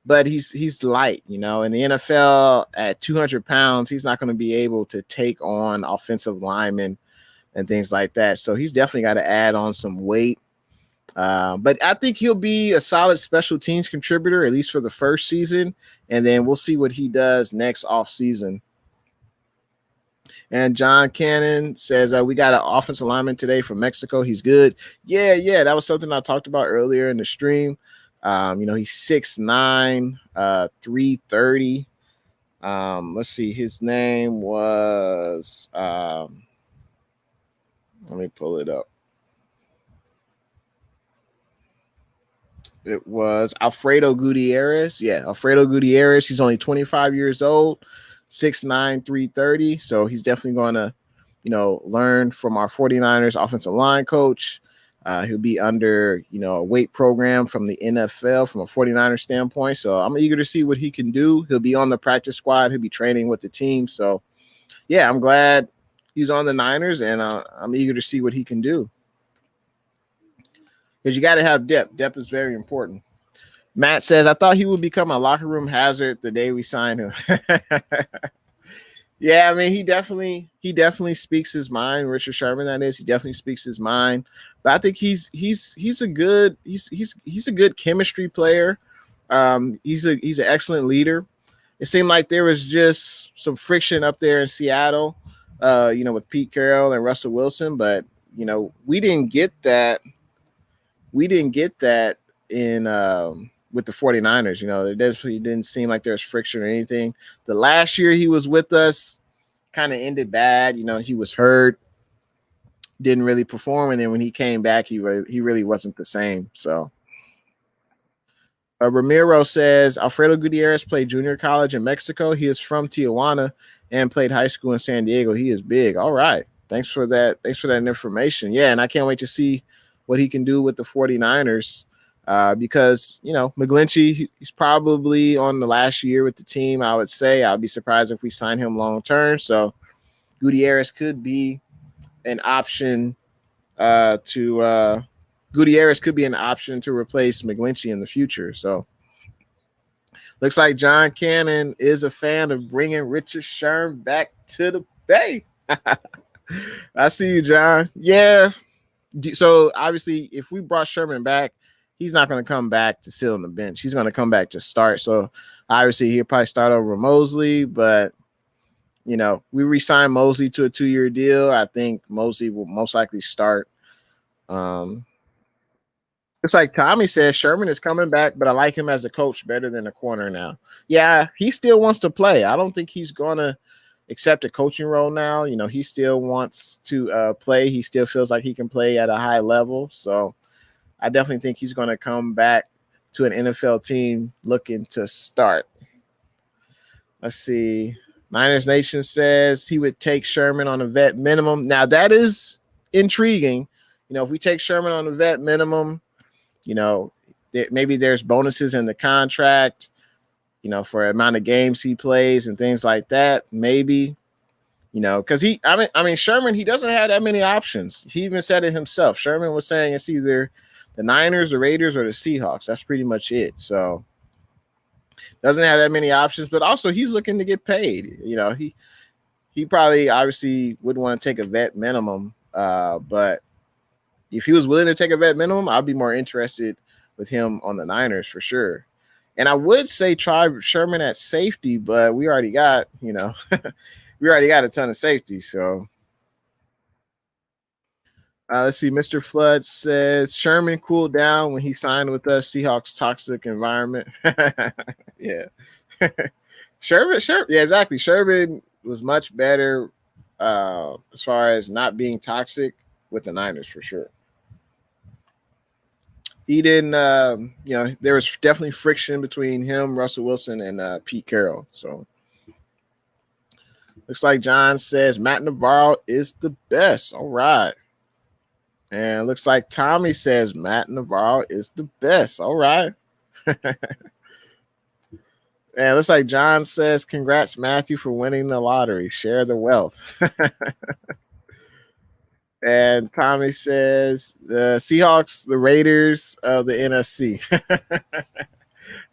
But he's light, in the NFL at 200 pounds, he's not going to be able to take on offensive linemen and things like that. So he's definitely got to add on some weight. But I think he'll be a solid special teams contributor, at least for the first season. And then we'll see what he does next off season. And John Cannon says, we got an offensive lineman today from Mexico. He's good. Yeah. That was something I talked about earlier in the stream. He's 6'9", 330. Let's see. His name was, let me pull it up. It was Alfredo Gutierrez. Yeah, Alfredo Gutierrez. He's only 25 years old, 6'9", 330. So he's definitely going to, learn from our 49ers offensive line coach. He'll be under, a weight program from the NFL from a 49er standpoint. So I'm eager to see what he can do. He'll be on the practice squad. He'll be training with the team. So, yeah, I'm glad he's on the Niners, and I'm eager to see what he can do. Because you got to have depth. Depth is very important. Matt says, I thought he would become a locker room hazard the day we signed him. Yeah, I mean, he definitely speaks his mind. Richard Sherman, that is, he definitely speaks his mind. But I think he's a good chemistry player. He's an excellent leader. It seemed like there was just some friction up there in Seattle, with Pete Carroll and Russell Wilson. But we didn't get that. We didn't get that in with the 49ers. It definitely didn't seem like there was friction or anything. The last year he was with us kind of ended bad. He was hurt, didn't really perform. And then when he came back, he really wasn't the same. So, Ramiro says Alfredo Gutierrez played junior college in Mexico. He is from Tijuana and played high school in San Diego. He is big. All right. Thanks for that. Thanks for that information. Yeah, and I can't wait to see what he can do with the 49ers because, McGlinchey, he's probably on the last year with the team, I would say. I'd be surprised if we sign him long term. So Gutierrez could be an option Gutierrez could be an option to replace McGlinchey in the future. So looks like John Cannon is a fan of bringing Richard Sherman back to the Bay. I see you, John. Yeah. So obviously, if we brought Sherman back, he's not going to come back to sit on the bench. He's going to come back to start. So obviously, he'll probably start over Mosley, but we re-signed Mosley to a 2-year deal. I think Mosley will most likely start. It's like Tommy says, Sherman is coming back, but I like him as a coach better than a corner now. Yeah, he still wants to play. I don't think he's going to accept a coaching role now. He still wants to play. He still feels like he can play at a high level. So I definitely think he's going to come back to an NFL team looking to start. Let's see. Niners Nation says he would take Sherman on a vet minimum. Now, that is intriguing. If we take Sherman on a vet minimum, maybe there's bonuses in the contract, for the amount of games he plays and things like that. Maybe, because Sherman, he doesn't have that many options. He even said it himself. Sherman was saying it's either the Niners, the Raiders, or the Seahawks. That's pretty much it. So doesn't have that many options, but also he's looking to get paid. He probably obviously wouldn't want to take a vet minimum, but if he was willing to take a vet minimum, I'd be more interested with him on the Niners for sure. And I would say try Sherman at safety, but we already got, we already got a ton of safety. So let's see. Mr. Flood says Sherman cooled down when he signed with us. Seahawks toxic environment. Yeah. Sherman. Yeah, exactly. Sherman was much better as far as not being toxic with the Niners for sure. He didn't, there was definitely friction between him, Russell Wilson, and Pete Carroll. So looks like John says Matt Navarro is the best. All right. And looks like Tommy says Matt Navarro is the best. All right. And looks like John says, congrats, Matthew, for winning the lottery. Share the wealth. And Tommy says the Seahawks, the Raiders of the NFC.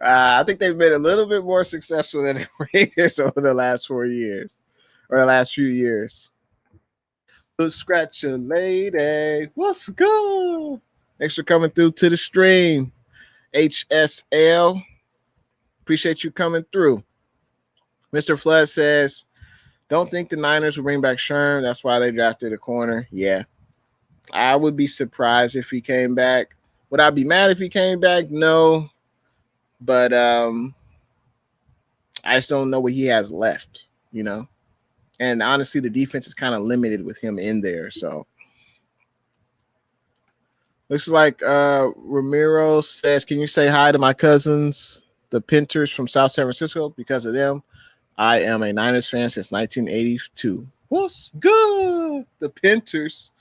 I think they've been a little bit more successful than the Raiders over the last 4 years or the last few years. Scratch a lady. What's good? Thanks for coming through to the stream. HSL. Appreciate you coming through. Mr. Flood says, don't think the Niners will bring back Sherm. That's why they drafted a corner. Yeah. I would be surprised if he came back. Would I be mad if he came back? No. But I just don't know what he has left, And honestly, the defense is kind of limited with him in there. So looks like Ramiro says, can you say hi to my cousins, the Pinters from South San Francisco? Because of them, I am a Niners fan since 1982. What's good? The Pinters.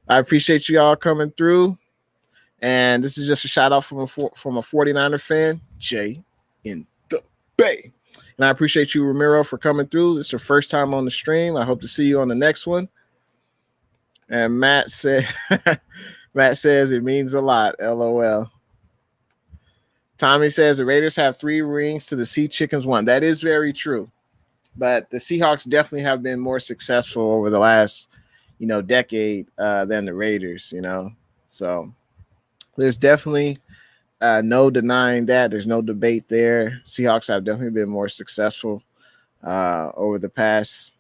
I appreciate you all coming through. And this is just a shout out from a 49er fan, Jay in the Bay. And I appreciate you, Ramiro, for coming through. It's your first time on the stream. I hope to see you on the next one. And Matt says it means a lot. LOL. Tommy says the Raiders have 3 rings to the Sea Chickens 1. That is very true. But the Seahawks definitely have been more successful over the last, decade than the Raiders, So there's definitely no denying that. There's no debate there. Seahawks have definitely been more successful over the past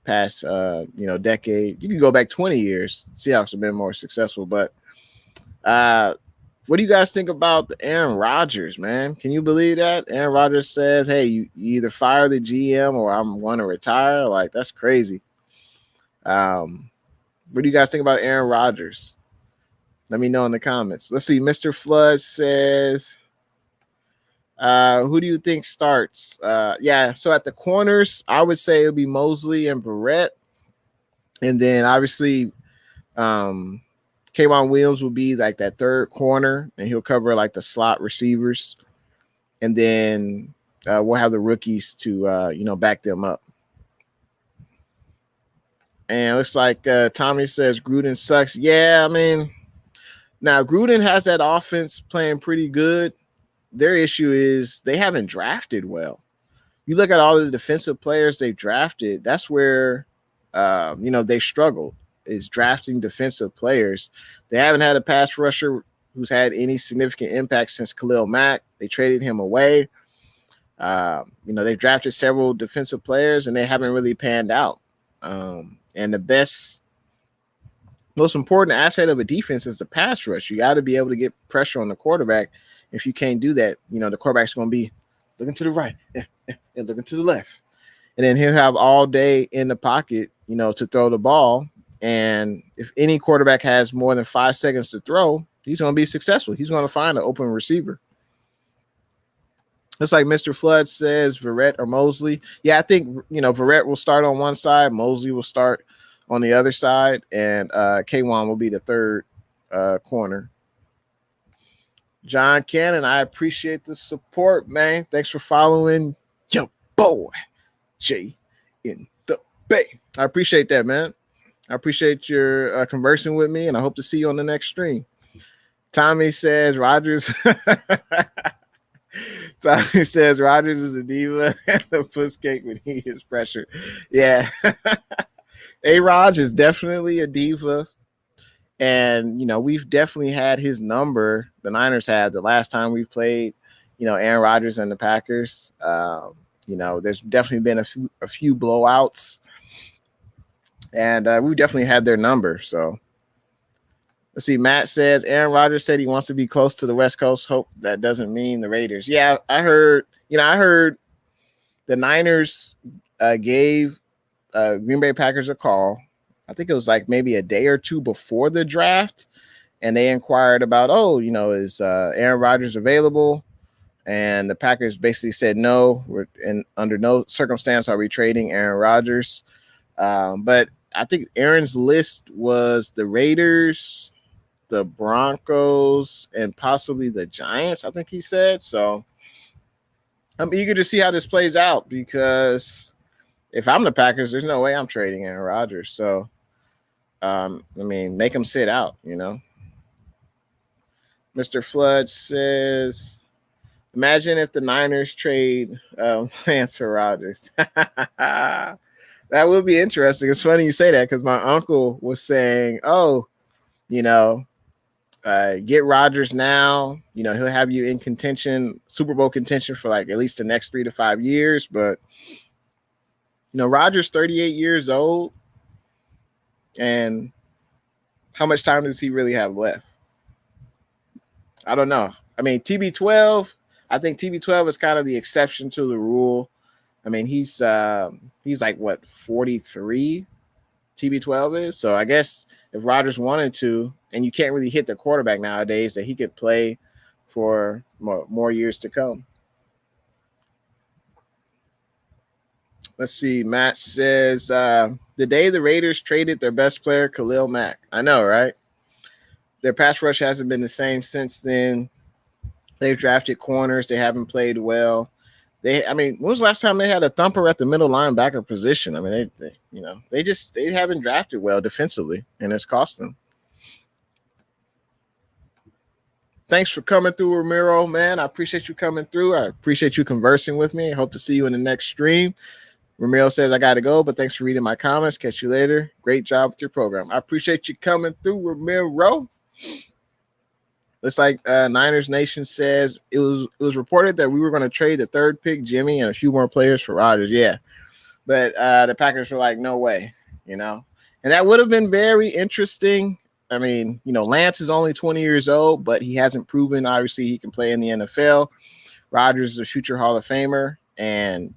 decade. You can go back 20 years. Seahawks have been more successful, but what do you guys think about the Aaron Rodgers, man? Can you believe that? Aaron Rodgers says, hey, you either fire the GM or I'm going to retire. Like, that's crazy. What do you guys think about Aaron Rodgers? Let me know in the comments. Let's see. Mr. Flood says, Who do you think starts? Yeah, so at the corners, I would say it would be Mosley and Verrett. And then obviously K'Waun Williams will be like that third corner, and he'll cover like the slot receivers. And then we'll have the rookies to back them up. And it looks like Tommy says Gruden sucks. Yeah, I mean, now Gruden has that offense playing pretty good. Their issue is they haven't drafted well. You look at all the defensive players they've drafted, that's where they struggled, is drafting defensive players. They haven't had a pass rusher who's had any significant impact since Khalil Mack. They traded him away. They've drafted several defensive players and they haven't really panned out. And the most important asset of a defense is the pass rush. You got to be able to get pressure on the quarterback. If you can't do that, the quarterback's going to be looking to the right and looking to the left. And then he'll have all day in the pocket, to throw the ball. And if any quarterback has more than 5 seconds to throw, he's going to be successful. He's going to find an open receiver. Looks like Mr. Flood says Verrett or Mosley. Yeah, I think, Verrett will start on one side. Mosley will start on the other side. And K'Waun will be the third corner. John Cannon, I appreciate the support, man. Thanks for following your boy, Jay in the Bay. I appreciate that, man. I appreciate your conversing with me, and I hope to see you on the next stream. Tommy says Rodgers. Tommy says Rodgers is a diva and the puss cake when he is pressured. Yeah. A-Rod is definitely a diva. And, we've definitely had his number. The Niners had the last time we played, Aaron Rodgers and the Packers. There's definitely been a few blowouts. And we definitely had their number. So let's see. Matt says Aaron Rodgers said he wants to be close to the West Coast. Hope that doesn't mean the Raiders. Yeah, I heard the Niners gave Green Bay Packers a call. I think it was like maybe a day or two before the draft. And they inquired about, is Aaron Rodgers available? And the Packers basically said, no, under no circumstance are we trading Aaron Rodgers. But I think Aaron's list was the Raiders, the Broncos, and possibly the Giants, I think he said. So I'm eager to see how this plays out, because if I'm the Packers, there's no way I'm trading Aaron Rodgers. So, make him sit out, Mr. Flood says, imagine if the Niners trade Lance for Rodgers. That would be interesting. It's funny you say that, because my uncle was saying, get Rodgers now. He'll have you in contention, Super Bowl contention for like at least the next 3 to 5 years. But, Rodgers 38 years old. And how much time does he really have left? I don't know. I mean, TB12, I think TB12 is kind of the exception to the rule. I mean, he's like, what, 43 TB12 is? So I guess if Rodgers wanted to, and you can't really hit the quarterback nowadays, that he could play for more years to come. Let's see. Matt says, the day the Raiders traded their best player, Khalil Mack. I know, right? Their pass rush hasn't been the same since then. They've drafted corners. They haven't played well. When was the last time they had a thumper at the middle linebacker position? I mean, they haven't drafted well defensively, and it's cost them. Thanks for coming through, Ramiro, man. I appreciate you coming through. I appreciate you conversing with me. I hope to see you in the next stream. Ramiro says, I got to go, but thanks for reading my comments. Catch you later. Great job with your program. I appreciate you coming through, Ramiro. Looks like Niners Nation says it was reported that we were going to trade the third pick, Jimmy, and a few more players for Rodgers. Yeah. But the Packers were like, no way, And that would have been very interesting. I mean, Lance is only 20 years old, but he hasn't proven, obviously, he can play in the NFL. Rodgers is a future Hall of Famer. And,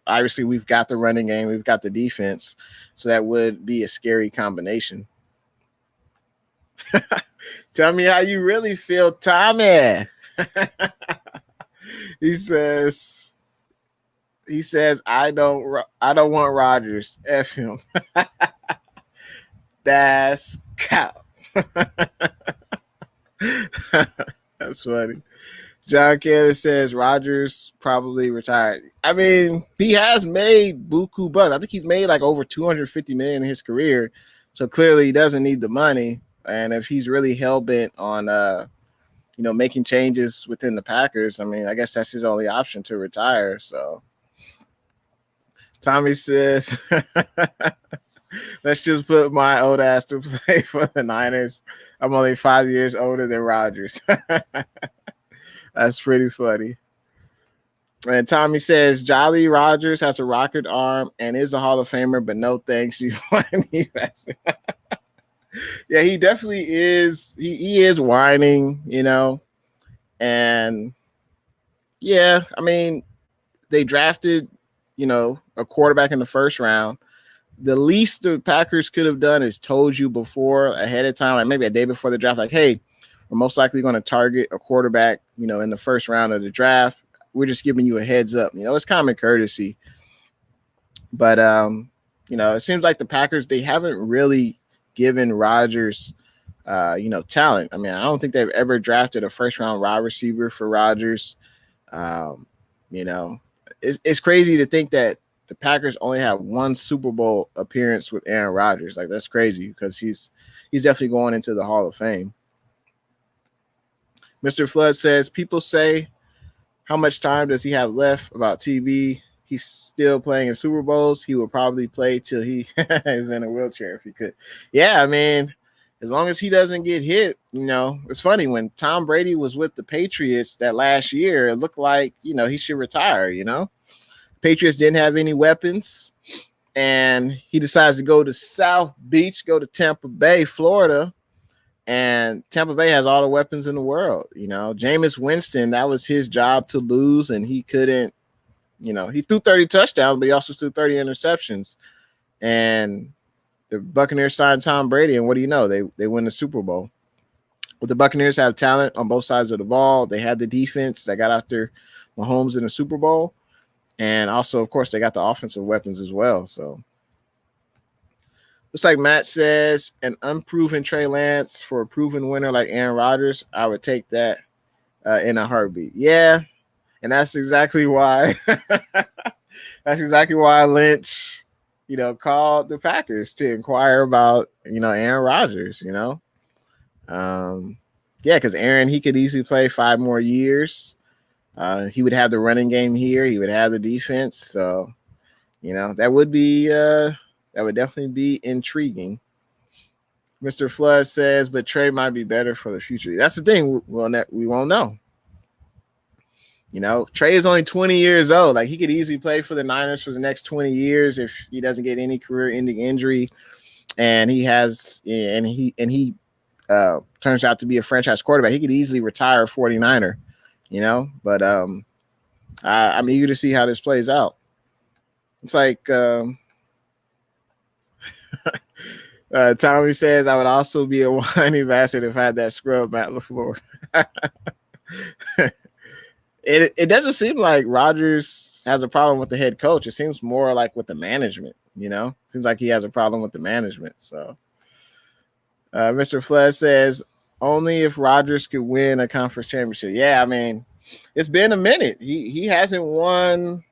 obviously we've got the running game. We've got the defense. So that would be a scary combination. Tell me how you really feel, Tommy. He says I don't want Rodgers. F him. That's cow. That's funny. John Cannon says Rodgers probably retired. I mean, he has made buku bucks. I think he's made like over 250 million in his career. So clearly he doesn't need the money. And if he's really hell bent on making changes within the Packers, I mean, I guess that's his only option to retire. So Tommy says let's just put my old ass to play for the Niners. I'm only 5 years older than Rodgers. That's pretty funny. And Tommy says Jolly Rodgers has a rocket arm and is a Hall of Famer, but no thanks. You Yeah, he definitely is. He is whining, and yeah, I mean, they drafted, a quarterback in the first round. The least the Packers could have done is told you before ahead of time, like maybe a day before the draft, like, hey, we're most likely going to target a quarterback, in the first round of the draft. We're just giving you a heads up. It's common courtesy. But, it seems like the Packers, they haven't really given Rodgers, talent. I mean, I don't think they've ever drafted a first-round wide receiver for Rodgers. It's crazy to think that the Packers only have one Super Bowl appearance with Aaron Rodgers. Like, that's crazy because he's definitely going into the Hall of Fame. Mr. Flood says, people say, how much time does he have left about TB? He's still playing in Super Bowls. He will probably play till he is in a wheelchair if he could. Yeah, I mean, as long as he doesn't get hit, it's funny. When Tom Brady was with the Patriots that last year, it looked like, he should retire, Patriots didn't have any weapons, and he decides to go to South Beach, go to Tampa Bay, Florida. And Tampa Bay has all the weapons in the world. Jameis Winston, that was his job to lose, and he couldn't, he threw 30 touchdowns, but he also threw 30 interceptions. And the Buccaneers signed Tom Brady, and what do you know? They win the Super Bowl. But the Buccaneers have talent on both sides of the ball. They had the defense that got after Mahomes in the Super Bowl. And also, of course, they got the offensive weapons as well. So looks like Matt says an unproven Trey Lance for a proven winner like Aaron Rodgers. I would take that in a heartbeat. Yeah, and that's exactly why. That's exactly why Lynch, called the Packers to inquire about Aaron Rodgers. Yeah, because Aaron, he could easily play 5 more years. He would have the running game here. He would have the defense. So that would be. That would definitely be intriguing. Mr. Flood says, but Trey might be better for the future. That's the thing. We won't know. Trey is only 20 years old. Like, he could easily play for the Niners for the next 20 years if he doesn't get any career-ending injury. And he turns out to be a franchise quarterback. He could easily retire a 49er, But I'm eager to see how this plays out. It's like Tommy says, I would also be a whiny bastard if I had that scrub Matt LaFleur. It doesn't seem like Rodgers has a problem with the head coach. It seems more like with the management, Seems like he has a problem with the management. So Mr. Flood says, only if Rodgers could win a conference championship. Yeah, I mean, it's been a minute. He hasn't won.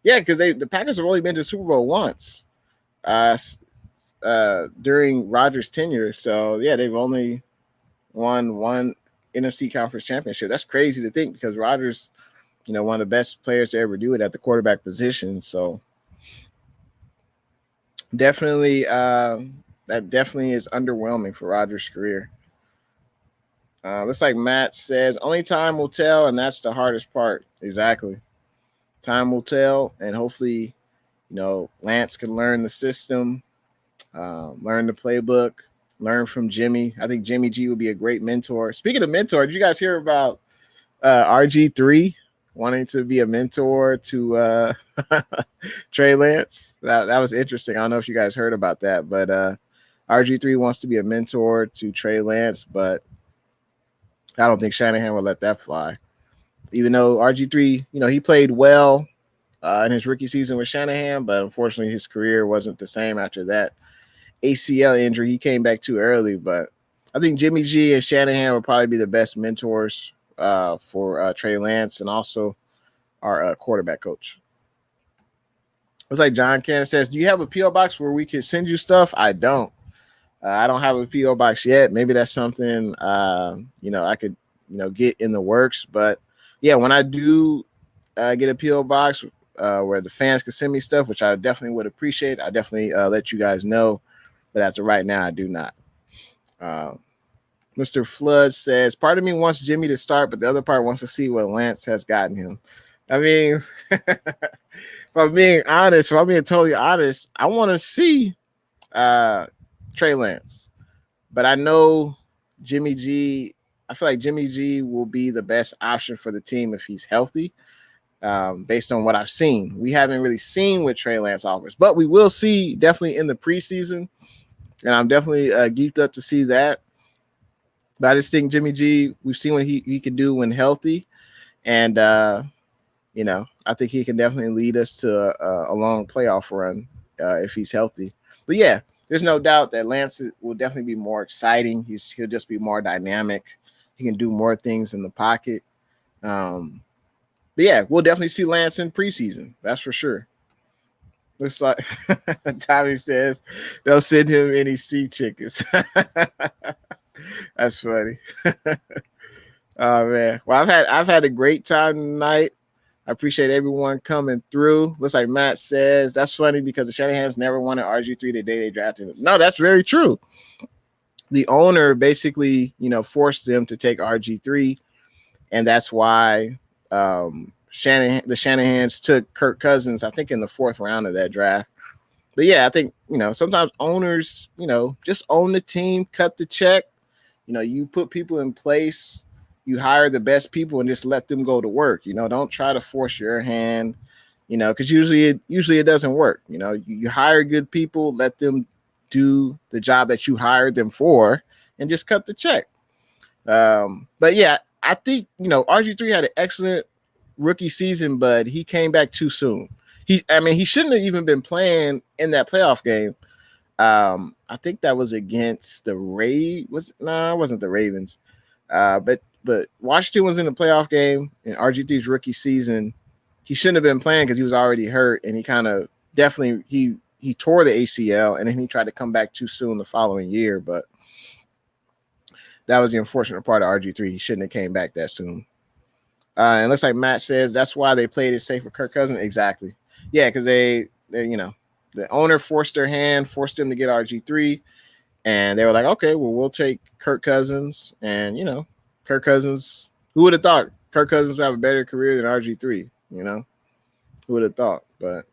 Yeah, because the Packers have only been to the Super Bowl once. During Rodgers' tenure. So, yeah, they've only won one NFC conference championship. That's crazy to think because Rodgers, one of the best players to ever do it at the quarterback position. So, definitely, that definitely is underwhelming for Rodgers' career. Looks like Matt says, only time will tell, and that's the hardest part. Exactly. Time will tell, and hopefully, Lance can learn the system, learn the playbook, learn from Jimmy. I think Jimmy G would be a great mentor. Speaking of mentor, did you guys hear about RG3 wanting to be a mentor to Trey Lance? That was interesting. I don't know if you guys heard about that, but RG3 wants to be a mentor to Trey Lance, but I don't think Shanahan will let that fly. Even though RG3, he played well in his rookie season with Shanahan, but unfortunately his career wasn't the same after that ACL injury. He came back too early, but I think Jimmy G and Shanahan would probably be the best mentors for Trey Lance and also our quarterback coach. It's like John Cannon says, do you have a P.O. box where we can send you stuff? I don't. I don't have a P.O. box yet. Maybe that's something, I could, get in the works. But, yeah, when I do get a P.O. box where the fans can send me stuff, which I definitely would appreciate, I definitely let you guys know. But as of right now, I do not. Mr. Flood says, part of me wants Jimmy to start, but the other part wants to see what Lance has gotten him. I mean, if I'm being totally honest, I want to see Trey Lance. But I know Jimmy G, I feel like Jimmy G will be the best option for the team if he's healthy, based on what I've seen. We haven't really seen what Trey Lance offers, but we will see definitely in the preseason. And I'm definitely geeked up to see that. But I just think Jimmy G, we've seen what he can do when healthy. And, I think he can definitely lead us to a long playoff run if he's healthy. But, yeah, there's no doubt that Lance will definitely be more exciting. He'll just be more dynamic. He can do more things in the pocket. But, yeah, we'll definitely see Lance in preseason. That's for sure. Looks like Tommy says they'll send him any sea chickens. That's funny. Oh man. Well, I've had a great time tonight. I appreciate everyone coming through. Looks like Matt says that's funny because the Shanahan's never wanted RG3 the day they drafted him. No, that's very true. The owner basically, forced them to take RG3, and that's why the Shanahans took Kirk Cousins, I think, in the 4th round of that draft. But yeah, I think, sometimes owners, just own the team, cut the check. You put people in place, you hire the best people and just let them go to work. Don't try to force your hand, because usually it doesn't work. You hire good people, let them do the job that you hired them for and just cut the check. But yeah, I think, RG3 had an excellent rookie season, but he came back too soon. He shouldn't have even been playing in that playoff game. I think that was against the Ravens. It wasn't the Ravens. But Washington was in the playoff game in RG3's rookie season. He shouldn't have been playing because he was already hurt, and he kind of definitely he tore the ACL, and then he tried to come back too soon the following year. But that was the unfortunate part of RG3. He shouldn't have came back that soon. And looks like Matt says that's why they played it safe for Kirk Cousins. Exactly. Yeah, because they the owner forced their hand, forced them to get RG3, and they were like, okay, well, we'll take Kirk Cousins. And, Kirk Cousins, who would have thought Kirk Cousins would have a better career than RG3, Who would have thought? But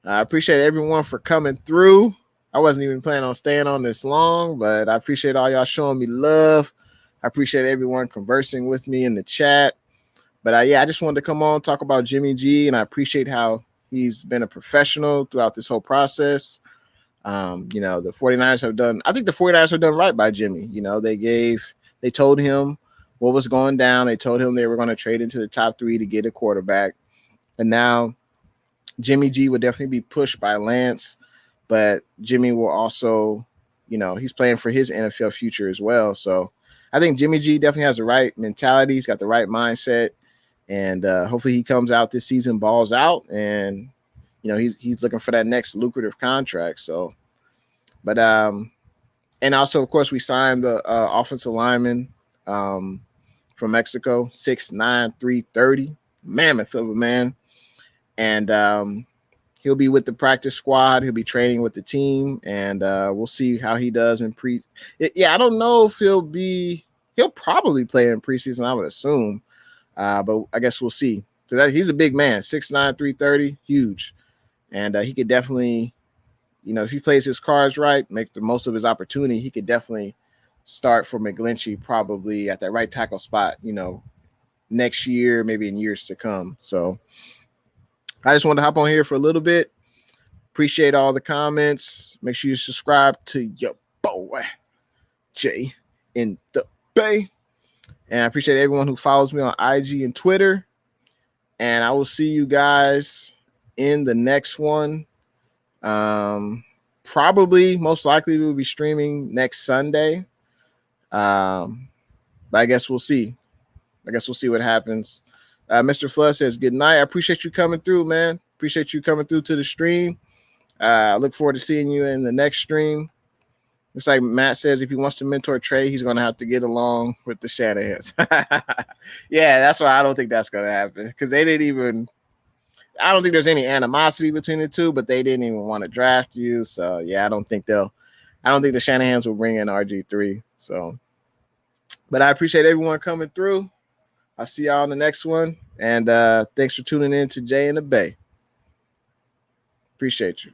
I appreciate everyone for coming through. I wasn't even planning on staying on this long, but I appreciate all y'all showing me love. I appreciate everyone conversing with me in the chat. But, I just wanted to come on, talk about Jimmy G, and I appreciate how he's been a professional throughout this whole process. The 49ers have done right by Jimmy. They told him what was going down. They told him they were going to trade into the top 3 to get a quarterback. And now Jimmy G would definitely be pushed by Lance, but Jimmy will also, he's playing for his NFL future as well. So I think Jimmy G definitely has the right mentality. He's got the right mindset. And hopefully he comes out this season, balls out, and he's looking for that next lucrative contract. So, but and also of course we signed the offensive lineman from Mexico, 6'9", 330, mammoth of a man, and he'll be with the practice squad. He'll be training with the team, and we'll see how he does in I don't know if he'll probably play in preseason, I would assume. But I guess we'll see. So he's a big man, 6'9", 330, huge. And he could definitely, if he plays his cards right, makes the most of his opportunity, he could definitely start for McGlinchey probably at that right tackle spot, next year, maybe in years to come. So I just wanted to hop on here for a little bit. Appreciate all the comments. Make sure you subscribe to your boy, Jay in the Bay. And I appreciate everyone who follows me on IG and Twitter. And I will see you guys in the next one. Probably, most likely, we'll be streaming next Sunday. But I guess we'll see. What happens. Mr. Flood says, good night. I appreciate you coming through, man. Appreciate you coming through to the stream. I look forward to seeing you in the next stream. It's like Matt says, if he wants to mentor Trey, he's going to have to get along with the Shanahans. Yeah, that's why I don't think that's going to happen, because I don't think there's any animosity between the two, but they didn't even want to draft you. So, yeah, I don't think the Shanahans will bring in RG3. So, but I appreciate everyone coming through. I'll see y'all on the next one. And thanks for tuning in to Jay and the Bay. Appreciate you.